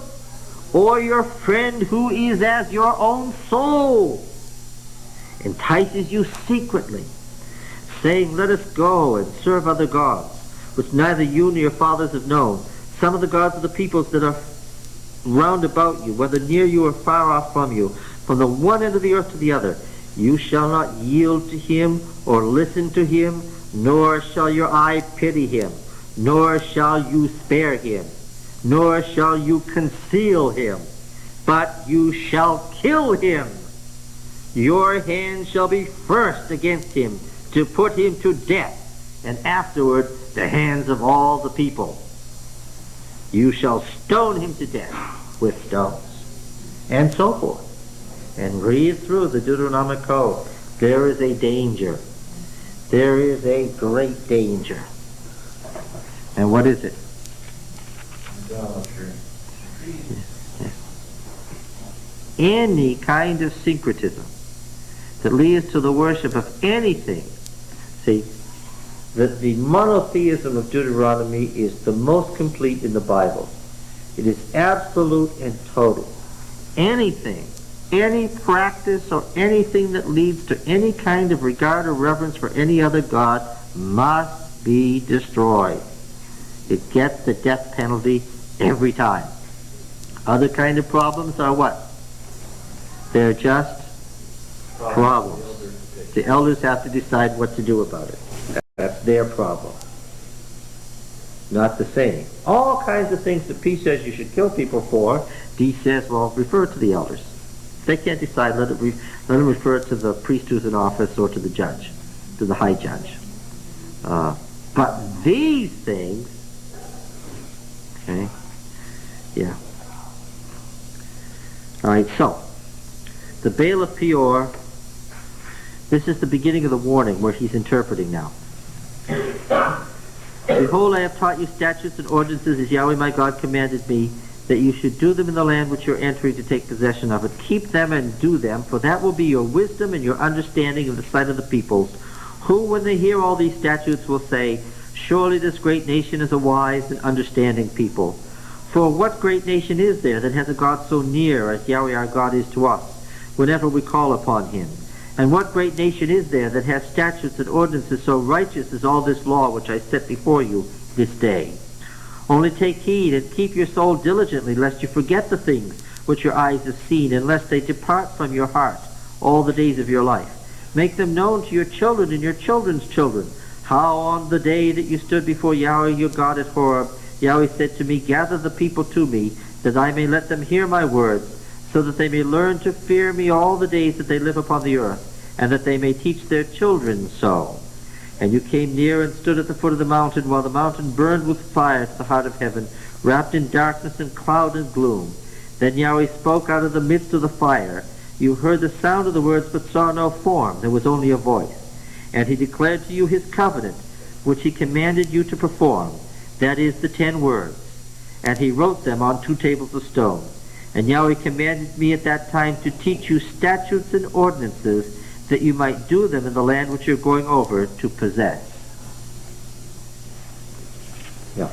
Speaker 1: or your friend who is as your own soul, entices you secretly, saying, let us go and serve other gods, which neither you nor your fathers have known, some of the gods of the peoples that are round about you, whether near you or far off from you, from the one end of the earth to the other, you shall not yield to him or listen to him, nor shall your eye pity him, nor shall you spare him, nor shall you conceal him, but you shall kill him. Your hand shall be first against him to put him to death, and afterward the hands of all the people. You shall stone him to death with stones, and so forth. And read through the Deuteronomic Code. There is a danger. There is a great danger. And what is it?
Speaker 2: Idolatry.
Speaker 1: Any kind of syncretism that leads to the worship of anything. See, the monotheism of Deuteronomy is the most complete in the Bible. It is absolute and total. Anything, any practice or anything that leads to any kind of regard or reverence for any other God must be destroyed. It gets the death penalty every time. Other kind of problems are what? They're just problems. The elders have to decide what to do about it. That's their problem. Not the same. All kinds of things that P says you should kill people for, D says, well, refer it to the elders. If they can't decide, let them refer it to the priest who's in office or to the judge, to the high judge. But these things, okay, yeah. All right, so the Baal of Peor. This is the beginning of the warning where he's interpreting now. Behold, I have taught you statutes and ordinances as Yahweh my God commanded me, that you should do them in the land which you're entering to take possession of it. Keep them and do them, for that will be your wisdom and your understanding in the sight of the peoples, who, when they hear all these statutes, will say, surely this great nation is a wise and understanding people. For what great nation is there that has a God so near as Yahweh our God is to us, whenever we call upon him? And what great nation is there that has statutes and ordinances so righteous as all this law which I set before you this day? Only take heed and keep your soul diligently, lest you forget the things which your eyes have seen, and lest they depart from your heart all the days of your life. Make them known to your children and your children's children, how on the day that you stood before Yahweh your God at Horeb, Yahweh said to me, gather the people to me, that I may let them hear my words, so that they may learn to fear me all the days that they live upon the earth, and that they may teach their children so. And you came near and stood at the foot of the mountain, while the mountain burned with fire to the heart of heaven, wrapped in darkness and cloud and gloom. Then Yahweh spoke out of the midst of the fire. You heard the sound of the words, but saw no form. There was only a voice. And he declared to you his covenant, which he commanded you to perform. That is the 10 words. And he wrote them on 2 tables of stone. And Yahweh commanded me at that time to teach you statutes and ordinances, that you might do them in the land which you're going over to possess. Yeah.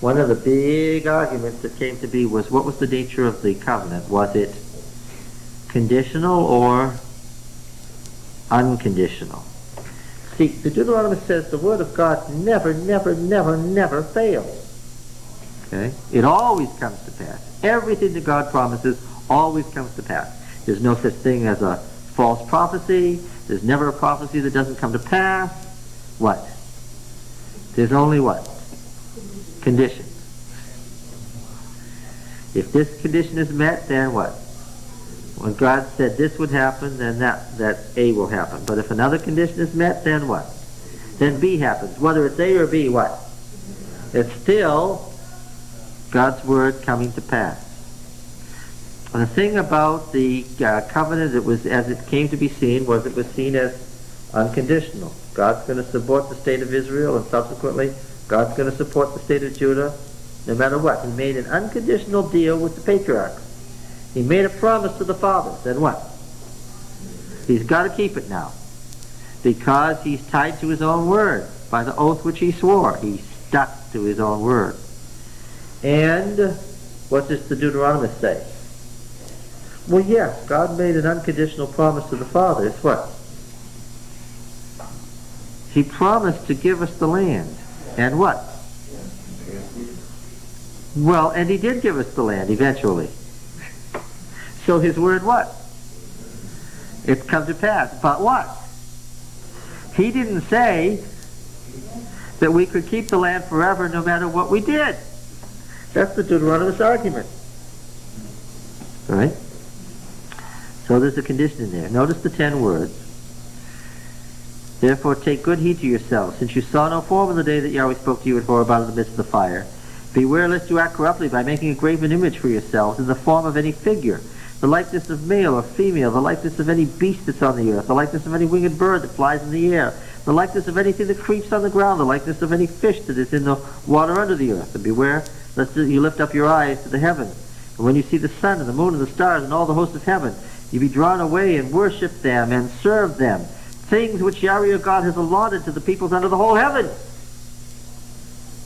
Speaker 1: One of the big arguments that came to be was, what was the nature of the covenant? Was it conditional or unconditional? See, the Deuteronomy says the word of God never, never, never, never fails. Okay? It always comes to pass. Everything that God promises always comes to pass. There's no such thing as a false prophecy. There's never a prophecy that doesn't come to pass. What? There's only what? Conditions. If this condition is met, then what? When God said this would happen, then that A will happen. But if another condition is met, then what? Then B happens. Whether it's A or B, what? It's still God's word coming to pass. And the thing about the covenant, it was, as it came to be seen, was it was seen as unconditional. God's going to support the state of Israel, and subsequently God's going to support the state of Judah, no matter what. He made an unconditional deal with the patriarchs. He made a promise to the fathers. Then what? He's got to keep it now, because he's tied to his own word by the oath which he swore. He stuck to his own word. And what does the Deuteronomy say? Well, yes, God made an unconditional promise to the fathers. What? He promised to give us the land. And what? Well, and he did give us the land eventually. So his word what? It's come to pass. But what? He didn't say that we could keep the land forever no matter what we did. That's the Deuteronomist argument. All right? So there's a condition in there. Notice the 10 words. Therefore take good heed to yourselves, since you saw no form in the day that Yahweh spoke to you at Horeb out of the midst of the fire. Beware lest you act corruptly by making a graven image for yourselves in the form of any figure, the likeness of male or female, the likeness of any beast that's on the earth, the likeness of any winged bird that flies in the air, the likeness of anything that creeps on the ground, the likeness of any fish that is in the water under the earth. And beware lest you lift up your eyes to the heavens, and when you see the sun and the moon and the stars and all the hosts of heaven, you be drawn away and worship them and serve them, things which Yahweh your God has allotted to the peoples under the whole heaven.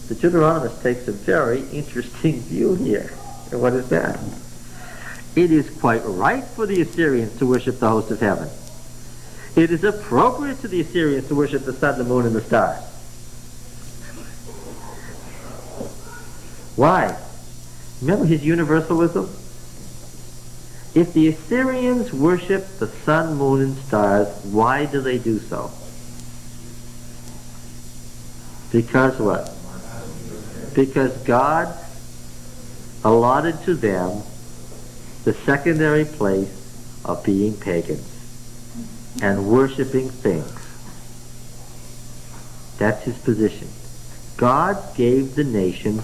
Speaker 1: The Deuteronomist takes a very interesting view here. And what is that? It is quite right for the Assyrians to worship the host of heaven. It is appropriate to the Assyrians to worship the sun, the moon, and the stars. Why? Remember his universalism? If the Assyrians worship the sun, moon, and stars, why do they do so? Because what? Because God allotted to them the secondary place of being pagans and worshiping things. That's his position. God gave the nation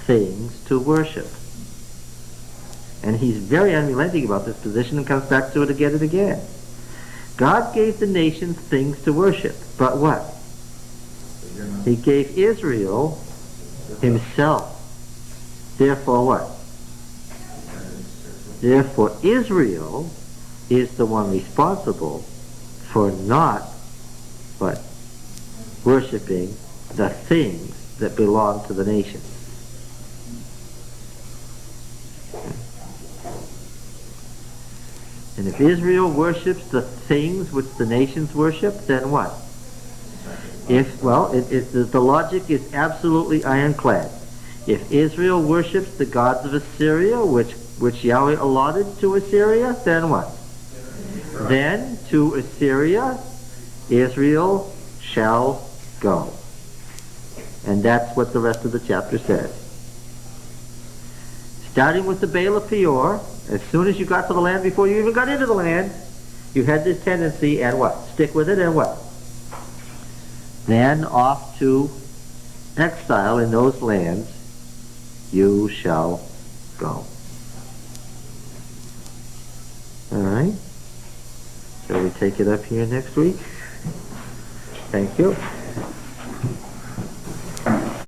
Speaker 1: things to worship. And he's very unrelenting about this position and comes back to it again and again. God gave the nation things to worship. But what? He gave Israel himself. Therefore what? Therefore Israel is the one responsible for not what? Worshipping the things that belong to the nation. And if Israel worships the things which the nations worship, then what? The logic is absolutely ironclad. If Israel worships the gods of Assyria, which Yahweh allotted to Assyria, then what? Then to Assyria, Israel shall go. And that's what the rest of the chapter says. Starting with the Baal of Peor, as soon as you got to the land, before you even got into the land, you had this tendency, and what? Stick with it, and what? Then off to exile in those lands, you shall go. All right? Shall we take it up here next week? Thank you.